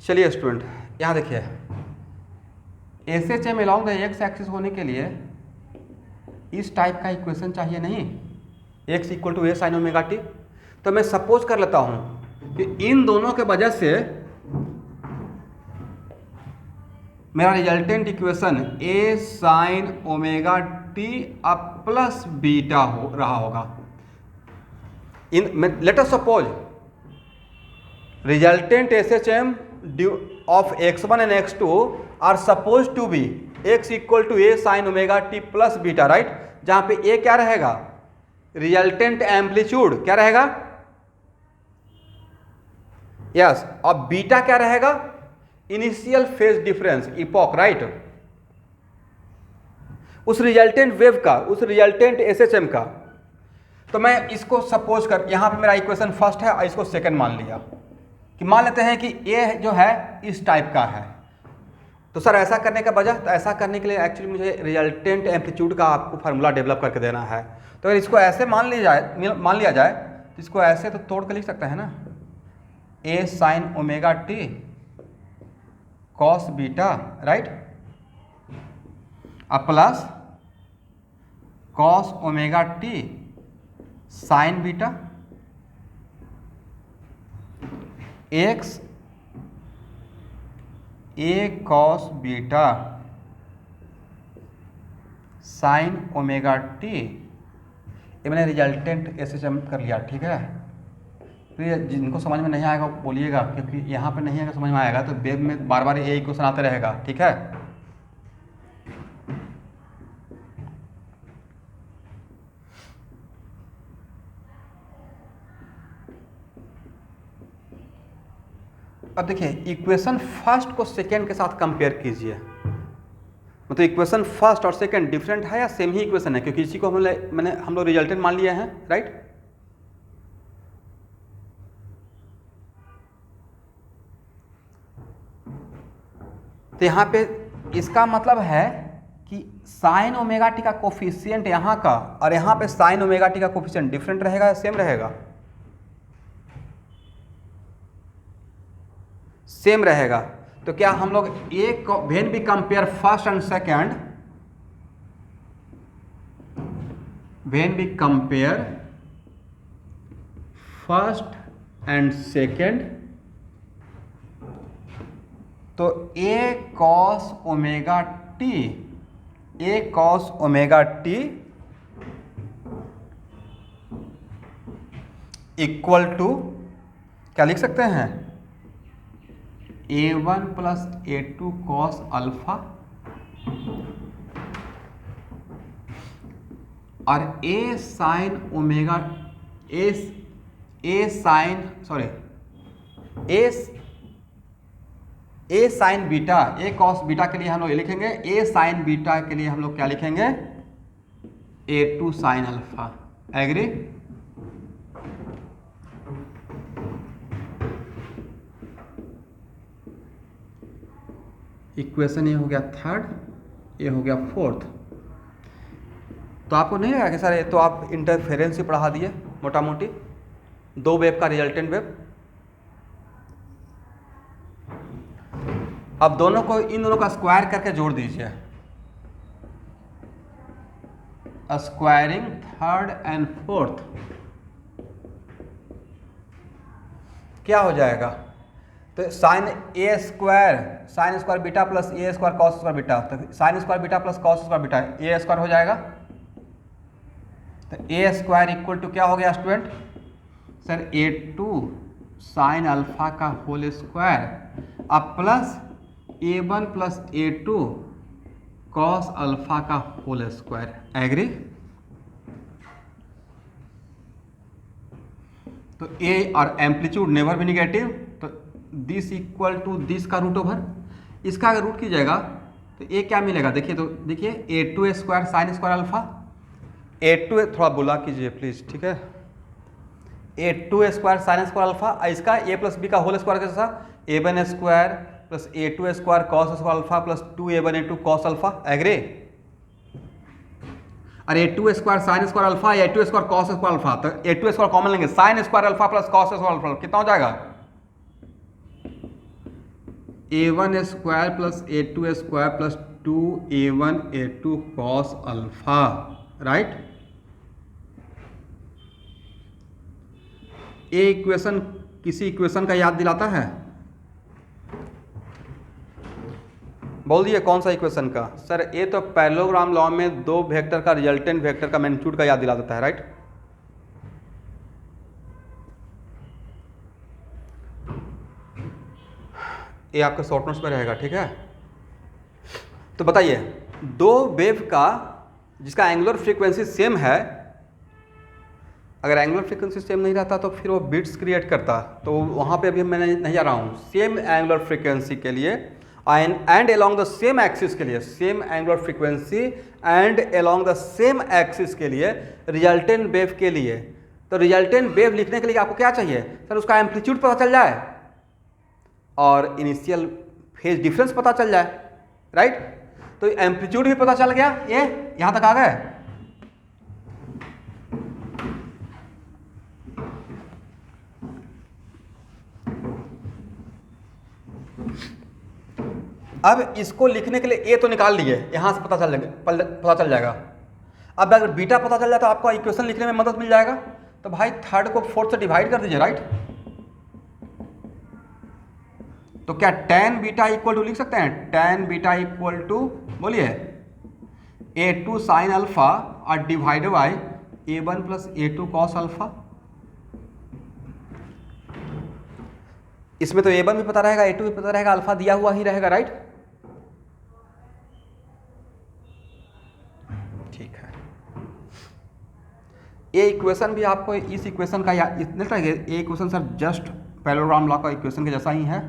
चलिए स्टूडेंट, यहाँ देखिए, SHM along the x axis होने के लिए इस टाइप का इक्वेशन चाहिए नहीं, x equal to A sine omega t. तो मैं सपोज कर लेता हूँ कि इन दोनों के वजह से मेरा resultant equation a sine omega t अब प्लस बीटा हो रहा होगा। इन let us suppose resultant SHM of x1 and x2 are supposed to be x equal to a sin omega t plus beta, right. जहां पे a क्या रहेगा, resultant amplitude क्या रहेगा, यस, और बीटा क्या रहेगा, initial phase difference epoch, right. उस रिजल्टेंट वेव का, उस रिजल्टेंट SHM का। तो मैं इसको सपोज कर, यहां पे मेरा इक्वेशन फर्स्ट है और इसको सेकंड मान लिया कि मान लेते हैं कि ए जो है इस टाइप का है। तो सर ऐसा करने का वजह, तो ऐसा करने के लिए एक्चुअली मुझे रिजल्टेंट एम्पलीट्यूड का आपको फार्मूला डेवलप करके देना है। तो अगर इसको ऐसे मान लिया जाए तो इसको ऐसे तो तोड़ कर लिख सकते हैं ना, a sine omega t cos beta, right, अब plus cos omega t sine beta x a cos beta sine omega t. ये मैंने रिजल्टेंट SHM कर लिया, ठीक है। तो ये जिनको समझ में नहीं आएगा बोलिएगा, क्योंकि यहाँ पे नहीं आएगा, समझ में आएगा तो वेब में बार बार ये क्वेश्चन आते रहेगा, ठीक है। अब देखिए इक्वेशन फर्स्ट को सेकेंड के साथ कंपेयर कीजिए, मतलब इक्वेशन फर्स्ट और सेकेंड डिफरेंट है या सेम ही इक्वेशन है, क्योंकि इसी को हम लोग रिजल्टेंट मान लिए हैं, राइट। तो यहाँ पे इसका मतलब है कि साइन ओमेगा टी का कोफिशिएंट यहाँ का और यहाँ पे साइन ओमेगा टी का कोफिशिएंट डिफरेंट रहेगा या सेम रहेगा, सेम रहेगा। तो क्या हम लोग एक when we compare first and second, when we compare first and second, तो a cos omega t, a cos omega t equal to क्या लिख सकते हैं, A1 plus A2 cos alpha, और A sine omega, A sine beta, A cos beta के लिए हम लोग ये लिखेंगे, A साइन बीटा के लिए हम लोग क्या लिखेंगे, A2 sine alpha, agree. Equation ये हो गया थर्ड, ये हो गया फोर्थ। तो आपको नहीं लगा कि सर ये तो आप इंटरफेरेंस ही पढ़ा दिए मोटा मोटी, दो वेव का रिजल्टेंट वेव। अब दोनों को, इन दोनों का स्क्वायर करके जोड़ दीजिए, स्क्वायरिंग थर्ड एंड फोर्थ, क्या हो जाएगा, तो sine a square, sine square beta plus a square cos square beta, तो sine square beta plus cos square beta a square हो जाएगा। तो ए स्क्वायर इक्वल टू क्या हो गया student, sir A2 sine alpha का होल स्क्वायर, अब plus A1 plus A2 cos alpha का होल स्क्वायर, एग्री। तो ए और एम्पलीट्यूड नेवर बी निगेटिव, तो दिस इक्वल टू दिस का रूट ओवर, इसका अगर रूट कीजिएगा तो ए क्या मिलेगा, देखिए, तो देखिए A2 square sine square alpha, A2 थोड़ा बुला कीजिए प्लीज, ठीक है, A2 square sine square alpha, इसका A प्लस बी का होल स्क्वायर कैसा, A1 square plus A2 square cos square alpha plus 2A1 A2 cos alpha, agree. और A2 square sine square alpha, A2 square cos square alpha, तो A2 square common लेंगे, sine square alpha plus cos square alpha कितना हो जाएगा, A1 square plus A2 square plus 2A1 A2 cos alpha, right. ये equation किसी equation का याद दिलाता है? बोल दिए कौन सा इक्वेशन का? सर ये तो पैरेललोग्राम लॉ में दो वेक्टर का रिजल्टेंट वेक्टर का मैग्नीट्यूड का याद दिला देता है, राइट। ये आपके शॉर्ट नोट्स में रहेगा, ठीक है। तो बताइए, दो वेव का जिसका एंगुलर फ्रीक्वेंसी सेम है, अगर एंगुलर फ्रीक्वेंसी सेम नहीं रहता तो फिर वो बिट्स क्रिएट करता, तो वहाँ पे अभी मैं नहीं जा रहा हूँ। सेम एंगुलर फ्रीक्वेंसी के लिए and along the same axis के लिए, same angular frequency and along the same axis के लिए, रिजल्टेंट वेव के लिए, तो रिजल्टेंट वेव लिखने के लिए आपको क्या चाहिए? सर उसका एम्पलीट्यूड पता चल जाए और इनिशियल फेज डिफरेंस पता चल जाए, राइट। तो एम्पलीट्यूड भी पता चल गया, ये यहां तक आ गए। अब इसको लिखने के लिए ए तो निकाल लिए, यहां से पता चल जाएगा। अब अगर बीटा पता चल जाए तो आपको इक्वेशन लिखने में मदद मिल जाएगा। तो भाई थर्ड को फोर्थ से डिवाइड कर दीजिए, राइट। तो क्या tan बीटा इक्वल टू लिख सकते हैं? tan बीटा इक्वल टू बोलिए A2 साइन अल्फा और divided by A1 plus A2 cos alpha. इसमें तो A1 भी पता रहेगा, A2 भी पता रहेगा, अल्फा दिया हुआ ही रहेगा, राइट। ठीक है, ये इक्वेशन भी आपको इस इक्वेशन का या इतने तरह ये equation sir just parallelogram law का इक्वेशन के जैसा ही है।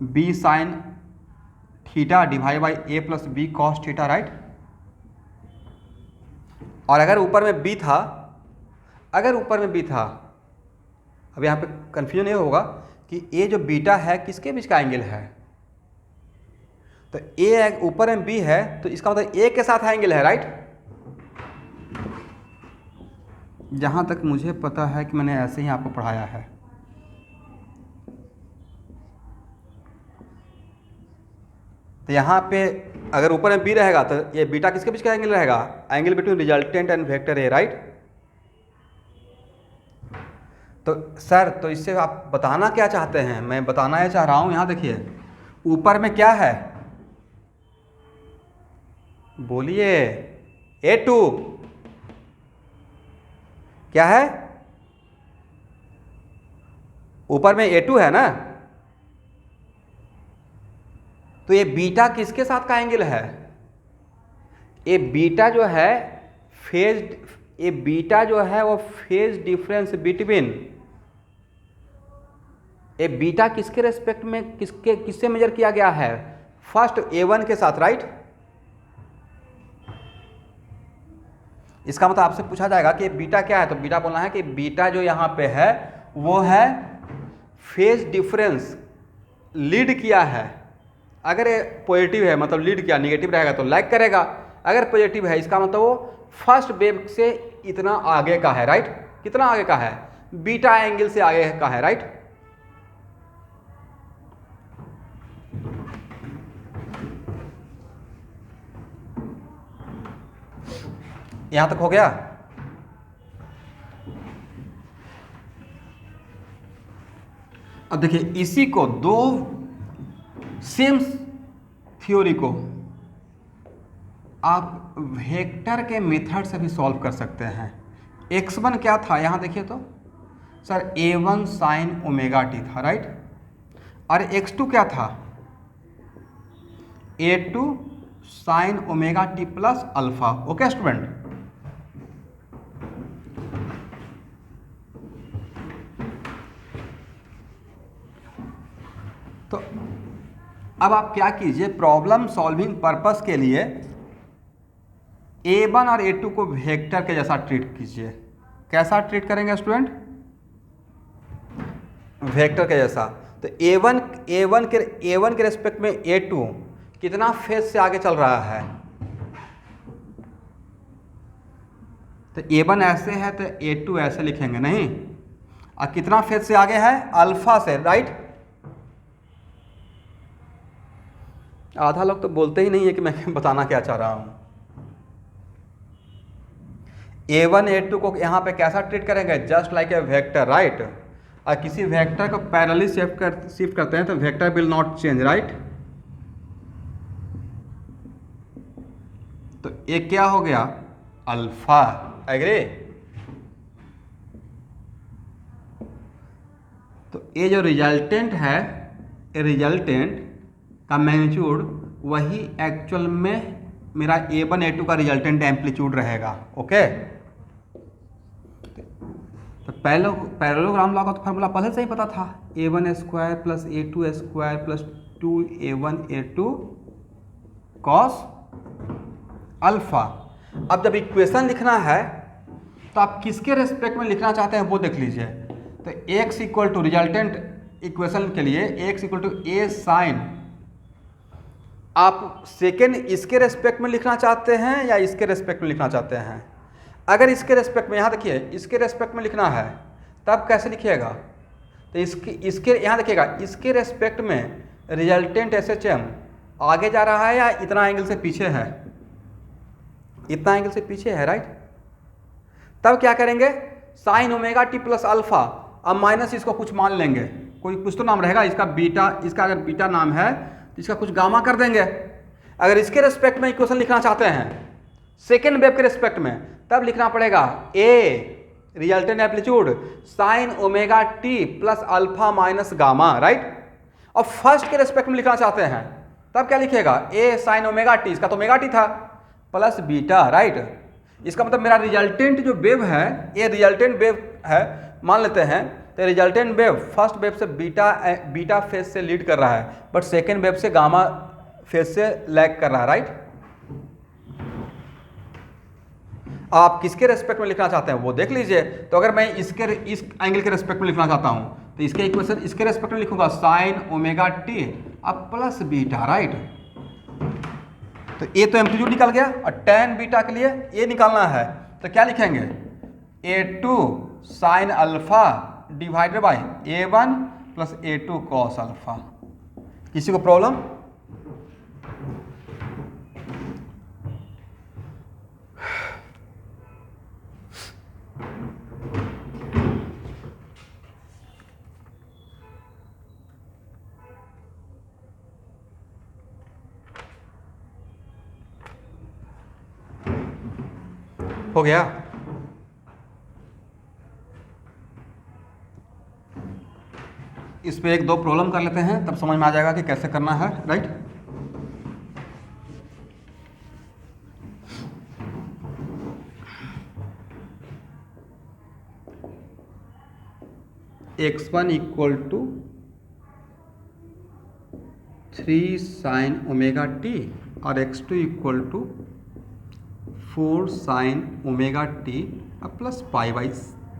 B sine theta divide by A plus B cos theta, right. और अगर ऊपर में बी था, अब यहाँ पे कंफ्यूजन ये होगा कि ये जो बीटा है किसके बीच का एंगल है। तो ए ऊपर में बी है तो इसका मतलब ए के साथ एंगल है, राइट। जहाँ तक मुझे पता है कि मैंने ऐसे ही आपको पढ़ाया है। तो यहाँ पे अगर ऊपर में बी रहेगा तो ये बीटा किसके बीच का एंगल रहेगा? Angle between resultant and vector A, right. तो सर तो इससे आप बताना क्या चाहते हैं? मैं बताना ये चाह रहा हूँ, यहाँ देखिए ऊपर में क्या है, बोलिए A2 क्या है? ऊपर में A2 है ना, तो ये बीटा किसके साथ का एंगल है? ये बीटा जो है वो फेज डिफरेंस बिटवीन, ये बीटा किसके रेस्पेक्ट में किससे मेजर किया गया है? फर्स्ट A1 के साथ, राइट। इसका मतलब आपसे पूछा जाएगा कि बीटा क्या है, तो बीटा बोलना है कि बीटा जो यहाँ पे है वो है फेज डिफरेंस लीड किया है। अगर ये पॉजिटिव है मतलब लीड किया, निगेटिव रहेगा तो लैग करेगा। अगर पॉजिटिव है इसका मतलब वो फर्स्ट वेव से इतना आगे का है, राइट। कितना आगे का है? बीटा एंगल से आगे का है, राइट। यहां तक हो गया? अब देखिए इसी को दो सेम थ्योरी को आप वेक्टर के मेथड से भी सॉल्व कर सकते हैं। x1 क्या था यहाँ देखिए तो sir A1 sine omega T था, राइट। और x2 क्या था? A2 sine omega t plus alpha. Okay student, तो अब आप क्या कीजिए, प्रॉब्लम सॉल्विंग पर्पस के लिए A1 और A2 को वेक्टर के जैसा ट्रीट कीजिए। कैसा ट्रीट करेंगे स्टूडेंट? वेक्टर के जैसा। तो A1 के रेस्पेक्ट में A2 कितना फेज से आगे चल रहा है? तो A1 ऐसे है तो A2 ऐसे लिखेंगे नहीं, और कितना फेज से आगे है? अल्फा से, राइट। आधा लोग तो बोलते ही नहीं है कि मैं बताना क्या चाह रहा हूं। A1 A2 को यहाँ पे कैसा ट्रीट करेंगे, just like a vector, right. और किसी वेक्टर को पैरेलली शिफ्ट करते हैं तो vector will not change, right. तो ये क्या हो गया, अल्फा, एग्री। तो ये जो रिजल्टेंट है, रिजल्टेंट का मैग्नीट्यूड वही एक्चुअल में मेरा A1 A2 का रिजल्टेंट एम्पलीट्यूड रहेगा, ओके। तो पैरेललोग्राम लॉ का तो फार्मूला पहले से ही पता था, A1 square plus A2 square plus 2A1 A2 cos alpha. अब जब इक्वेशन लिखना है तो आप किसके रेस्पेक्ट में लिखना चाहते हैं वो देख लीजिए। तो x equal to resultant equation के लिए x equal to A sine, आप सेकेंड इसके रेस्पेक्ट में लिखना चाहते हैं या इसके रेस्पेक्ट में लिखना चाहते हैं। अगर इसके रेस्पेक्ट में, यहाँ देखिए इसके रेस्पेक्ट में लिखना है तब कैसे लिखिएगा, तो इसके यहाँ देखिएगा, इसके रेस्पेक्ट में रिजल्टेंट SHM आगे जा रहा है या इतना एंगल से पीछे है, इतना एंगल से पीछे है, राइट। तब क्या करेंगे, sign omega t plus alpha, अब माइनस इसको कुछ मान लेंगे, कोई कुछ तो नाम रहेगा इसका, बीटा, इसका अगर बीटा नाम है तो इसका कुछ गामा कर देंगे। अगर इसके रेस्पेक्ट में इक्वेशन लिखना चाहते हैं सेकेंड वेव के रेस्पेक्ट में, तब लिखना पड़ेगा a resultant amplitude sine omega t plus alpha minus gamma, right. और फर्स्ट के रेस्पेक्ट में लिखना चाहते हैं तब क्या लिखेगा, ए साइन ओमेगा टी, इसका तो ओमेगा टी था, प्लस बीटा, राइट। इसका मतलब मेरा रिजल्टेंट जो वेव है, ये रिजल्टेंट वेव है मान लेते हैं, तो रिजल्टेंट वेव फर्स्ट वेव से बीटा फेज से लीड कर रहा है, बट सेकेंड वेव से गामा फेज से लैग कर रहा है, राइट। आप किसके रेस्पेक्ट में लिखना चाहते हैं वो देख लीजिए। तो अगर मैं इस एंगल के रेस्पेक्ट में लिखना चाहता हूं तो इसके इक्वेशन इसके रेस्पेक्ट में लिखूंगा साइन ओमेगा टी अब प्लस बीटा, राइट। तो ए तो एम्पलीट्यूड निकल गया और टेन बीटा के लिए ए निकालना है, तो क्या लिखेंगे, A2 sine alpha divided by A1 plus A2 cos alpha. किसी को प्रॉब्लम? हो गया? इस पे एक दो प्रॉब्लम कर लेते हैं तब समझ में आ जाएगा कि कैसे करना है, right. x1 equal to 3 sine omega T और x2 equal to 4 sine omega t plus pi by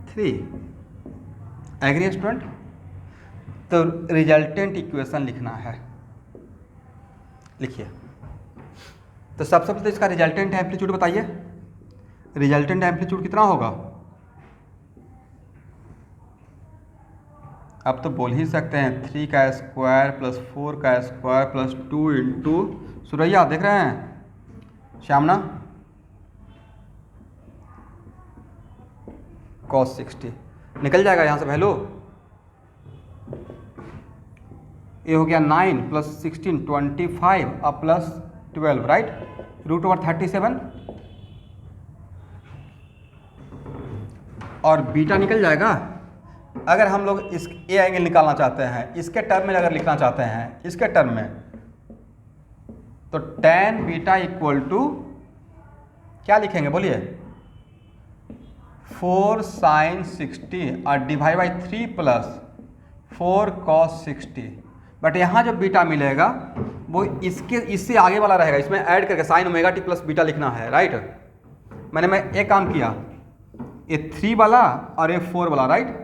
3। Agree student? तो रिजल्टेंट इक्वेशन लिखना है, लिखिए। तो सबसे पहले इसका रिजल्टेंट एम्पलीट्यूड बताइए, रिजल्टेंट एम्पलीट्यूड कितना होगा? अब तो बोल ही सकते हैं 3 का स्क्वायर प्लस 4 का स्क्वायर प्लस 2 इंटू, सुरैया देख रहे हैं, श्यामना, cos 60 निकल जाएगा यहाँ से वैल्यू। ये हो गया 9 प्लस 16 25 अब प्लस 12, राइट, √37 और बीटा निकल जाएगा। अगर हम लोग इस ए एंगल निकालना चाहते हैं, इसके टर्म में अगर लिखना चाहते हैं, इसके टर्म में, तो tan बीटा इक्वल टू क्या लिखेंगे बोलिए, 4 साइन 60 और divide by 3 plus 4 cos 60। But यहाँ जो बीटा मिलेगा वो इससे आगे वाला रहेगा, इसमें ऐड करके sign omega t plus beta लिखना है, राइट। मैं एक काम किया, ये 3 वाला और ये 4 वाला, राइट,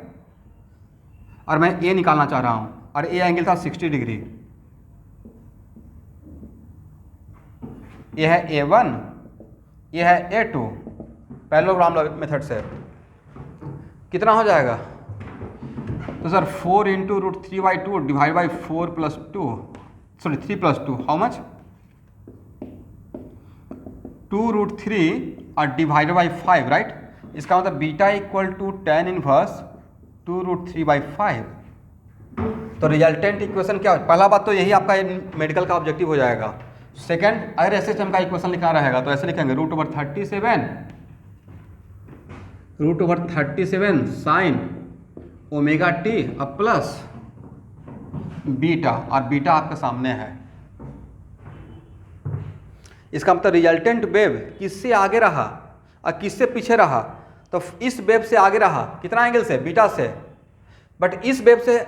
और मैं ए निकालना चाह रहा हूँ और ए एंगल था 60 डिग्री। ये है A1, ये है A2, पैरेललोग्राम मेथड से कितना हो जाएगा? तो sir 4 into √3/2 divide by 4 plus 2, sorry 3 plus 2, how much? 2 √3 और डिवाइड बाई 5, राइट। इसका मतलब beta equal to tan inverse 2√3/5। तो रिजल्टेंट इक्वेशन क्या हो? पहला बात तो यही आपका मेडिकल का ऑब्जेक्टिव हो जाएगा। सेकंड, अगर एसएचएम का इक्वेशन लिखना रहेगा तो ऐसे लिखेंगे √37 साइन ओमेगा टी अब प्लस बीटा, और बीटा आपके सामने है। इसका मतलब रिजल्टेंट वेव किससे आगे रहा और किससे पीछे रहा? तो इस वेव से आगे रहा, कितना एंगल से? बीटा से। बट इस वेव से,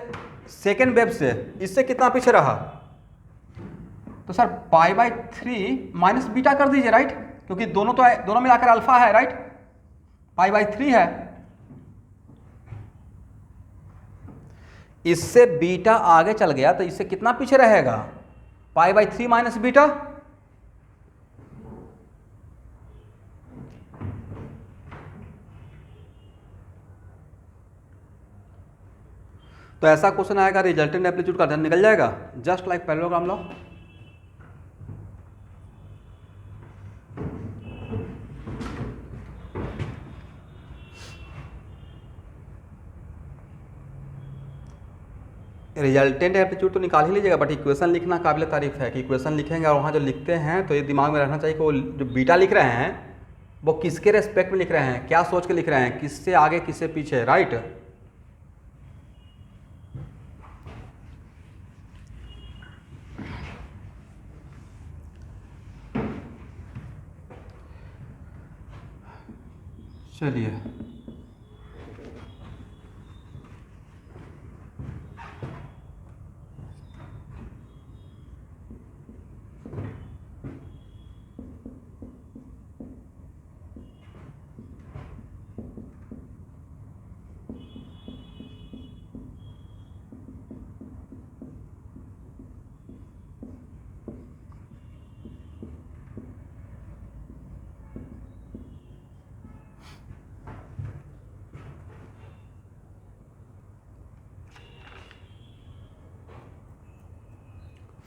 सेकेंड वेव से, इससे कितना पीछे रहा? तो सर π/3 माइनस बीटा कर दीजिए, राइट, क्योंकि दोनों मिलाकर अल्फा है, राइट, π/3 है। इससे बीटा आगे चल गया तो इससे कितना पीछे रहेगा? π/3 माइनस बीटा। तो ऐसा क्वेश्चन आएगा, रिजल्टेंट एम्पलीट्यूड का ध्यान निकल जाएगा, just like parallelogram law. Resultant amplitude तो निकाल ही लीजिएगा, बट इक्वेशन लिखना काबिल तारीफ है कि इक्वेशन लिखेंगे और वहाँ जो लिखते हैं तो ये दिमाग में रहना चाहिए कि वो जो बीटा लिख रहे हैं वो किसके रेस्पेक्ट में लिख रहे हैं, क्या सोच के लिख रहे हैं, किससे आगे किससे पीछे, राइट। चलिए,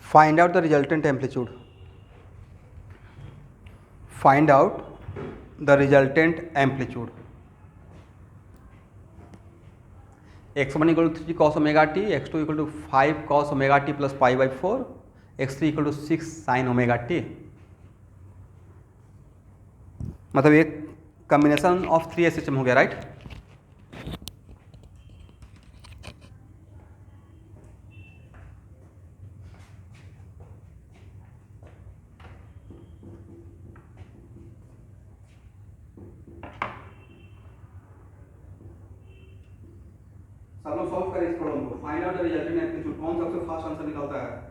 find out the resultant amplitude. Find out the resultant amplitude. x1 equal to 3 cos omega t, x2 equal to 5 cos omega t plus π/4, x3 equal to 6 sine omega T. मतलब एक कॉम्बिनेशन ऑफ 3 SHM हो गया, right. सब लोग solve करें इस problem को। Find out the resultant amplitude, कौन सबसे फास्ट आंसर निकालता है?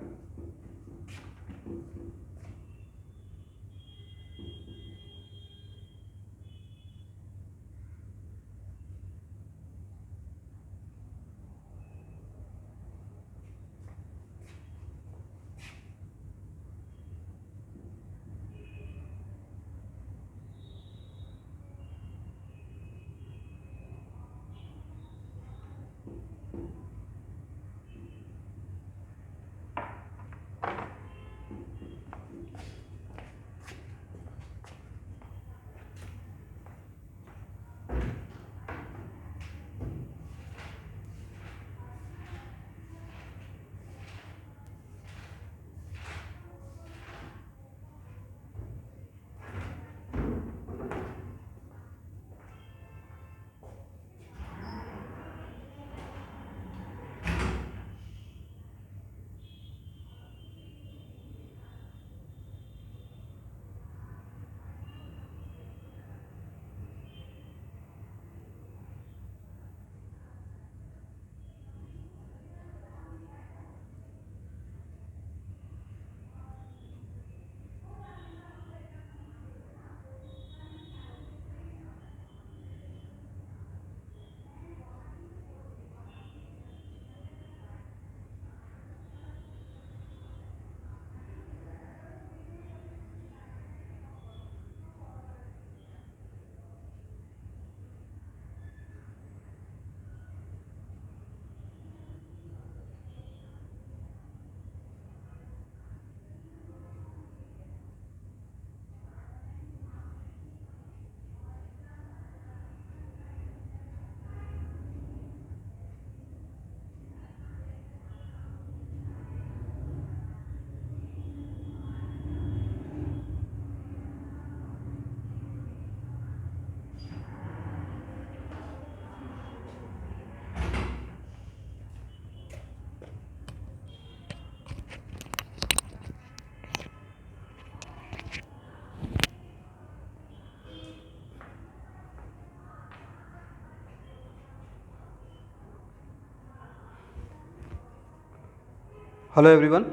हेलो एवरीवन,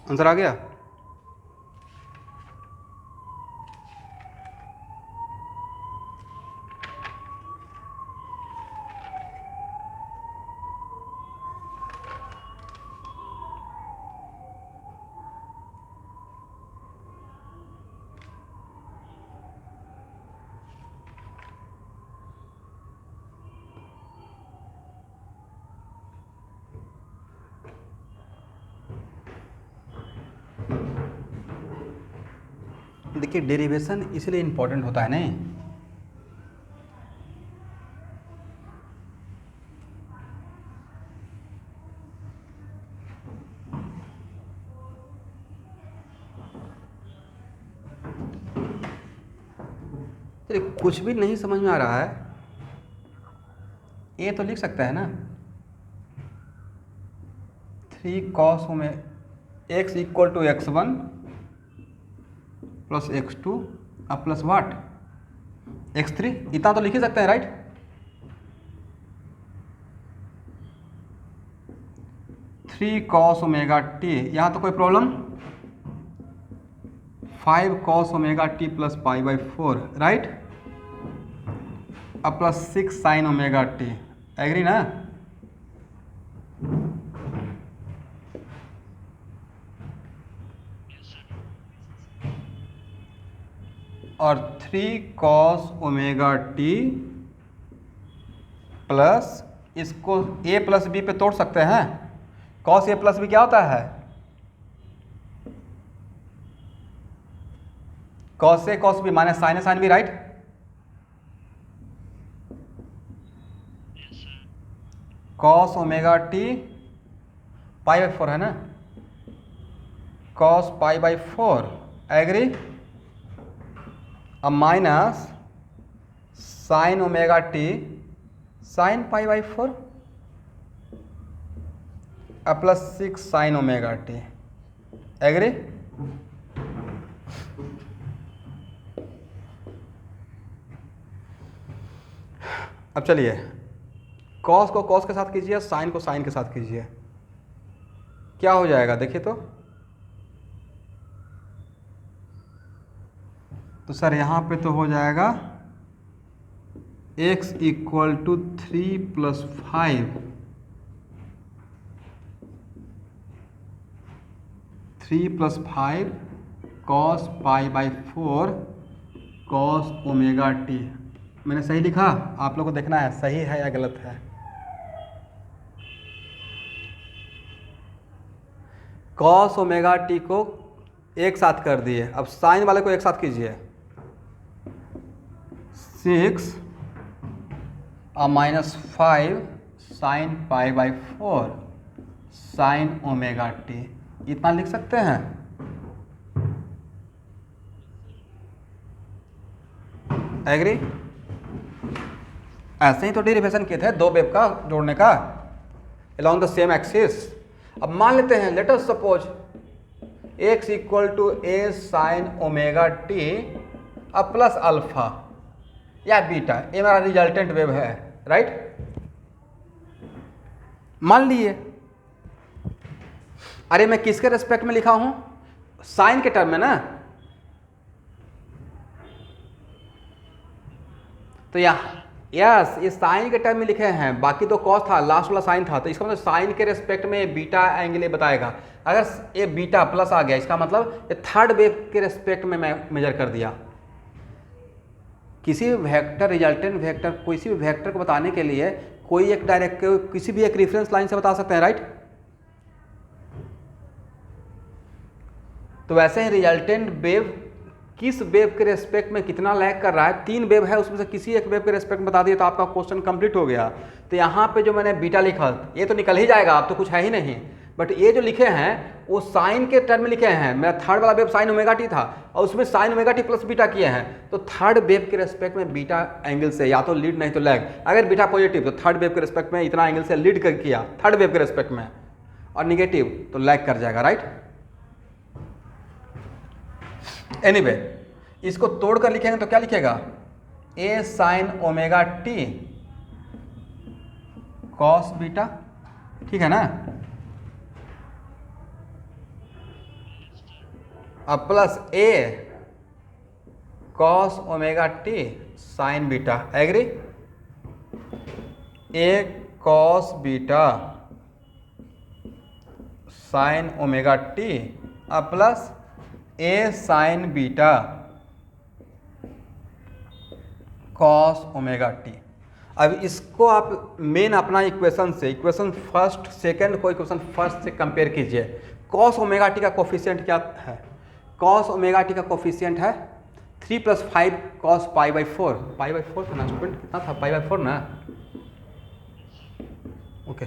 आंसर आ गया? देखिए, डेरिवेशन इसलिए इम्पोर्टेंट होता है नहीं, चलिए कुछ भी नहीं समझ में आ रहा है, ये तो लिख सकता है ना, 3 cos x equal to x1 plus x2 अब प्लस वाट x3, इतना तो लिख ही सकते हैं right. Three cos omega T, यहाँ तो कोई problem, 5 cos omega t plus pi by 4 right, अब plus 6 sine omega T, agree ना? और 3 cos ओमेगा टी प्लस, इसको a प्लस बी पे तोड़ सकते हैं, cos a प्लस बी क्या होता है? cos a cos b minus sine a sine b right. cos omega t pi by 4 है ना, cos पाई बाई 4, एग्री। अब minus sine omega t sine pi by 4 अब plus 6 sine omega T, agree. अब चलिए, cos को cos के साथ कीजिए, साइन को साइन के साथ कीजिए, क्या हो जाएगा देखिए तो सर यहाँ पे तो हो जाएगा x equal to 3 plus 5, 3 plus 5 cos pi by 4 cos omega t. मैंने सही लिखा? आप लोग को देखना है सही है या गलत है। कॉस ओमेगा टी को एक साथ कर दिए, अब साइन वाले को एक साथ कीजिए, 6 और minus 5 sign pi by 4 sine omega T, इतना लिख सकते हैं, एग्री। ऐसे ही तो डेरिवेशन किए थे दो वेव का जोड़ने का along द सेम एक्सिस। अब मान लेते हैं, let us suppose x equal to a sine omega t अब प्लस अल्फा या बीटा, ये मेरा रिजल्टेंट वेव है राइट, मान लिए। अरे मैं किसके रेस्पेक्ट में लिखा हूं? साइन के टर्म में ना, तो यस ये साइन के टर्म में लिखे हैं, बाकी तो कॉस था, लास्ट वाला साइन था, तो इसका मतलब साइन के रेस्पेक्ट में बीटा एंगल बताएगा। अगर ये बीटा प्लस आ गया, इसका मतलब ये थर्ड वेव के रेस्पेक्ट में मैं मेजर कर दिया। किसी भी वेक्टर, रिजल्टेंट वेक्टर, किसी भी वेक्टर को बताने के लिए कोई एक डायरेक्ट, किसी भी एक रेफरेंस लाइन से बता सकते हैं राइट। तो वैसे ही रिजल्टेंट वेव किस वेव के रेस्पेक्ट में कितना लैग कर रहा है, 3 वेव है उसमें से किसी एक वेव के रेस्पेक्ट में बता दिए तो आपका क्वेश्चन कंप्लीट हो गया। तो यहाँ पे जो मैंने बीटा लिखा ये तो निकल ही जाएगा, अब तो कुछ है ही नहीं, बट ये जो लिखे हैं वो साइन के टर्म में लिखे हैं। मेरा थर्ड वाला वेव साइन ओमेगा टी था और उसमें sign omega t plus beta किए हैं, तो थर्ड वेव के रेस्पेक्ट में बीटा एंगल से या तो लीड नहीं तो लैग। अगर बीटा पॉजिटिव तो थर्ड वेव के रेस्पेक्ट में इतना एंगल से लीड कर किया थर्ड वेव के रेस्पेक्ट में, और निगेटिव तो लैग कर जाएगा राइट। एनीवे इसको तोड़कर लिखेंगे तो क्या लिखेगा, a sine omega t cos beta, ठीक है ना, अब plus a cos omega t sine beta, agree, a cos beta sine omega t अब plus a sine beta cos omega t. अब इसको आप मेन अपना इक्वेशन से, इक्वेशन फर्स्ट सेकंड को इक्वेशन फर्स्ट से कंपेयर कीजिए। कॉस ओमेगा टी का कोफिशिएंट क्या है? कॉस ओमेगा टी का कोफिशिएंट है 3 + 5 कॉस π/4, π/4 था ना स्टूडेंट, कितना था? π/4 ना, ओके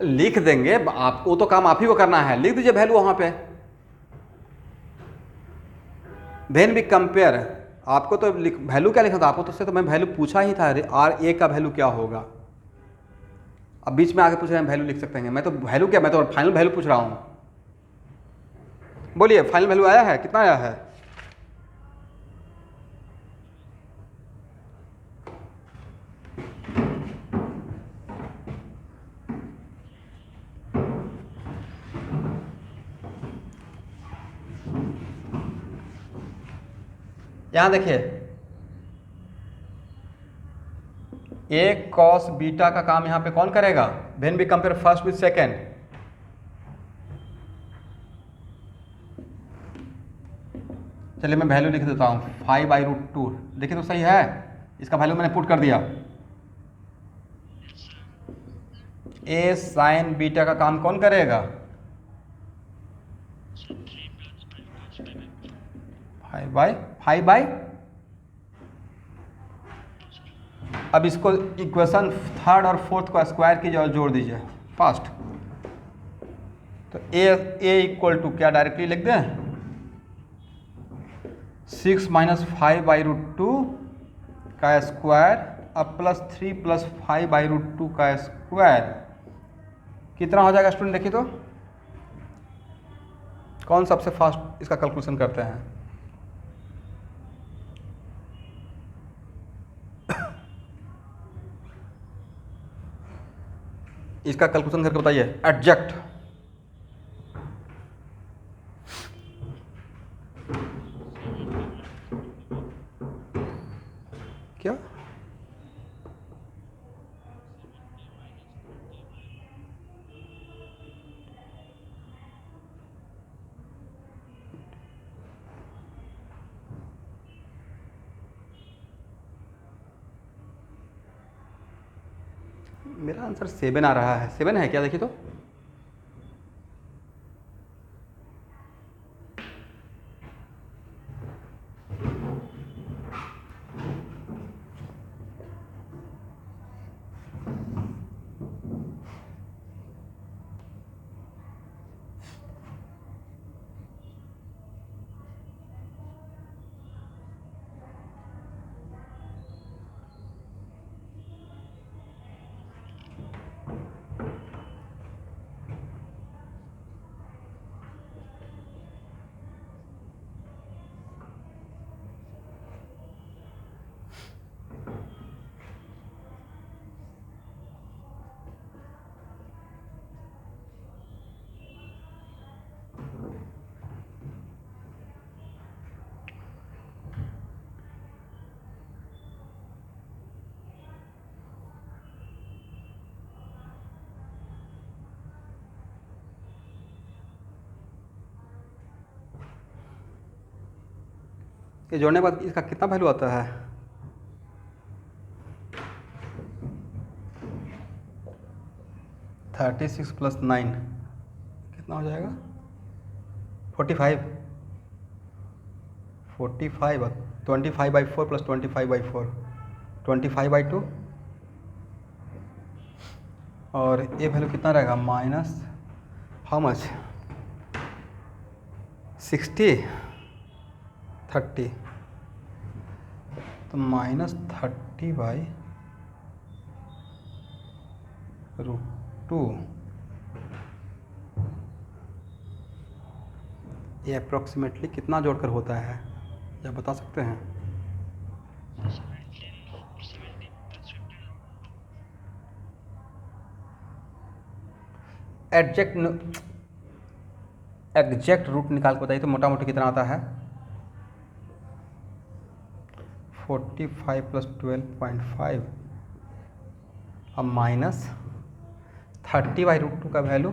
लिख देंगे आपको, तो काम आप ही को करना है, लिख दीजिए वैल्यू वहाँ पे, देन भी कंपेयर। आपको तो वैल्यू क्या लिखा था आपको, तो उससे तो मैं वैल्यू पूछा ही था, आर ए का वैल्यू क्या होगा। अब बीच में आगे पूछ रहे हैं वैल्यू लिख सकते हैं, मैं तो वैल्यू क्या, मैं तो फाइनल वैल्यू पूछ रहा हूँ। बोलिए फाइनल वैल्यू आया है, कितना आया है? यहां देखिए, ए कॉस बीटा का काम यहां पे कौन करेगा? When we compare first with second, चलिए मैं वैल्यू लिख देता हूँ 5/√2, देखिए तो सही है, इसका वैल्यू मैंने पुट कर दिया। ए साइन बीटा का काम कौन करेगा? 5/, अब इसको इक्वेशन थर्ड और फोर्थ को स्क्वायर कीजिए और जोड़ दीजिए फर्स्ट, तो ए इक्वल टू क्या डायरेक्टली लिख दें? 6 - 5/√2 का स्क्वायर अब प्लस 3 + 5/√2 का स्क्वायर, कितना हो जाएगा स्टूडेंट? देखिए तो कौन सबसे फास्ट इसका कैलकुलेशन करते हैं? इसका कैलकुलेशन करके बताइए, एडजस्ट। क्या मेरा आंसर 7 आ रहा है, 7 है क्या? देखिए तो ये जोड़ने के बाद इसका कितना वैल्यू आता है? थर्टी 36 + 9 कितना हो जाएगा? 45, 45 25/4 + 25/4 25/2, और ये वैल्यू कितना रहेगा? Minus how much? 60 30, तो -30/√2, ये अप्रोक्सीमेटली कितना जोड़कर होता है, या बता सकते हैं? एग्जैक्ट रूट निकाल के बताइए तो मोटा मोटी कितना आता है? 45 + 12.5 अब माइनस 30/√2 का वैल्यू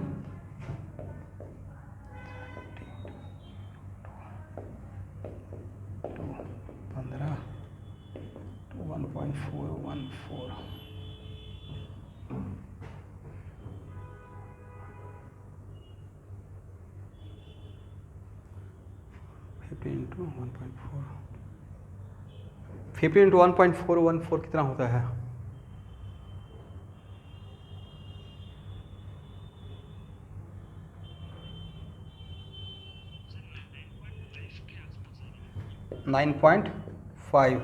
15 1.414 50 × 1.4 50 × 1.414 कितना होता है? $9.5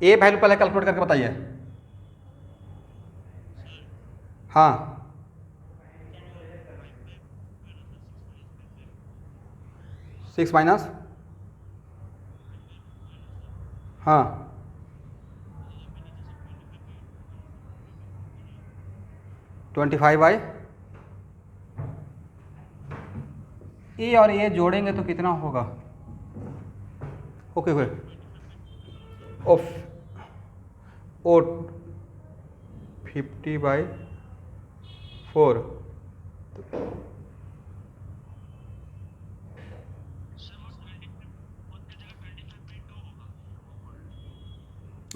ए वैल्यू पहले कैलकुलेट करके बताइए। हाँ, सिक्स माइनस, हाँ 25/, ए और ए जोड़ेंगे तो कितना होगा? ओके ओफ ओ 50/4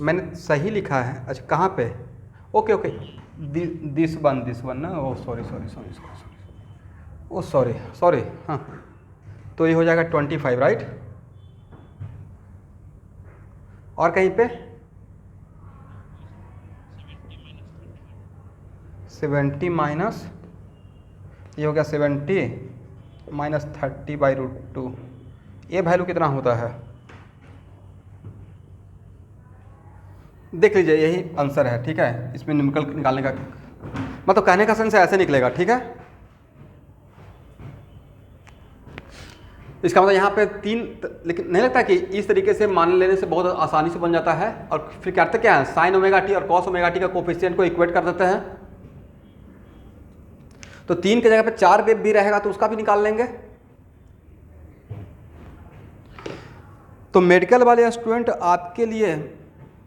मैंने सही लिखा है। अच्छा कहाँ पे? ओके दिस वन ना, ओ सॉरी ओ सॉरी हाँ, तो ये हो जाएगा 25 राइट। और कहीं पे 70 माइनस, ये हो गया 70 माइनस 30/√2, ये वैल्यू कितना होता है? देख लीजिए, यही आंसर है। ठीक है, इसमें न्यूमेरिकल निकालने का मतलब कहने का सेंस ऐसे निकलेगा। ठीक है, इसका मतलब यहाँ पे 3, लेकिन नहीं लगता कि इस तरीके से मान लेने से बहुत आसानी से बन जाता है। और फिर करते क्या है, साइन ओमेगा टी और कॉस ओमेगा टी का कोफिशिएंट को इक्वेट कर देते हैं। तो 3 की जगह पे 4 भी रहेगा तो उसका भी निकाल लेंगे। तो मेडिकल वाले स्टूडेंट आपके लिए,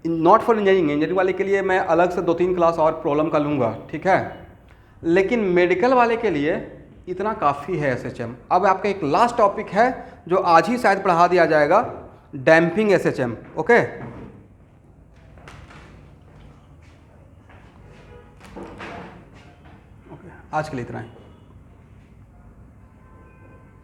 नॉट फॉर इंजीनियरिंग वाले के लिए मैं अलग से 2-3 क्लास और प्रॉब्लम का लूँगा। ठीक है, लेकिन मेडिकल वाले के लिए इतना काफ़ी है SHM। अब आपका एक लास्ट टॉपिक है जो आज ही शायद पढ़ा दिया जाएगा, डैम्पिंग SHM। ओके, आज के लिए इतना ही।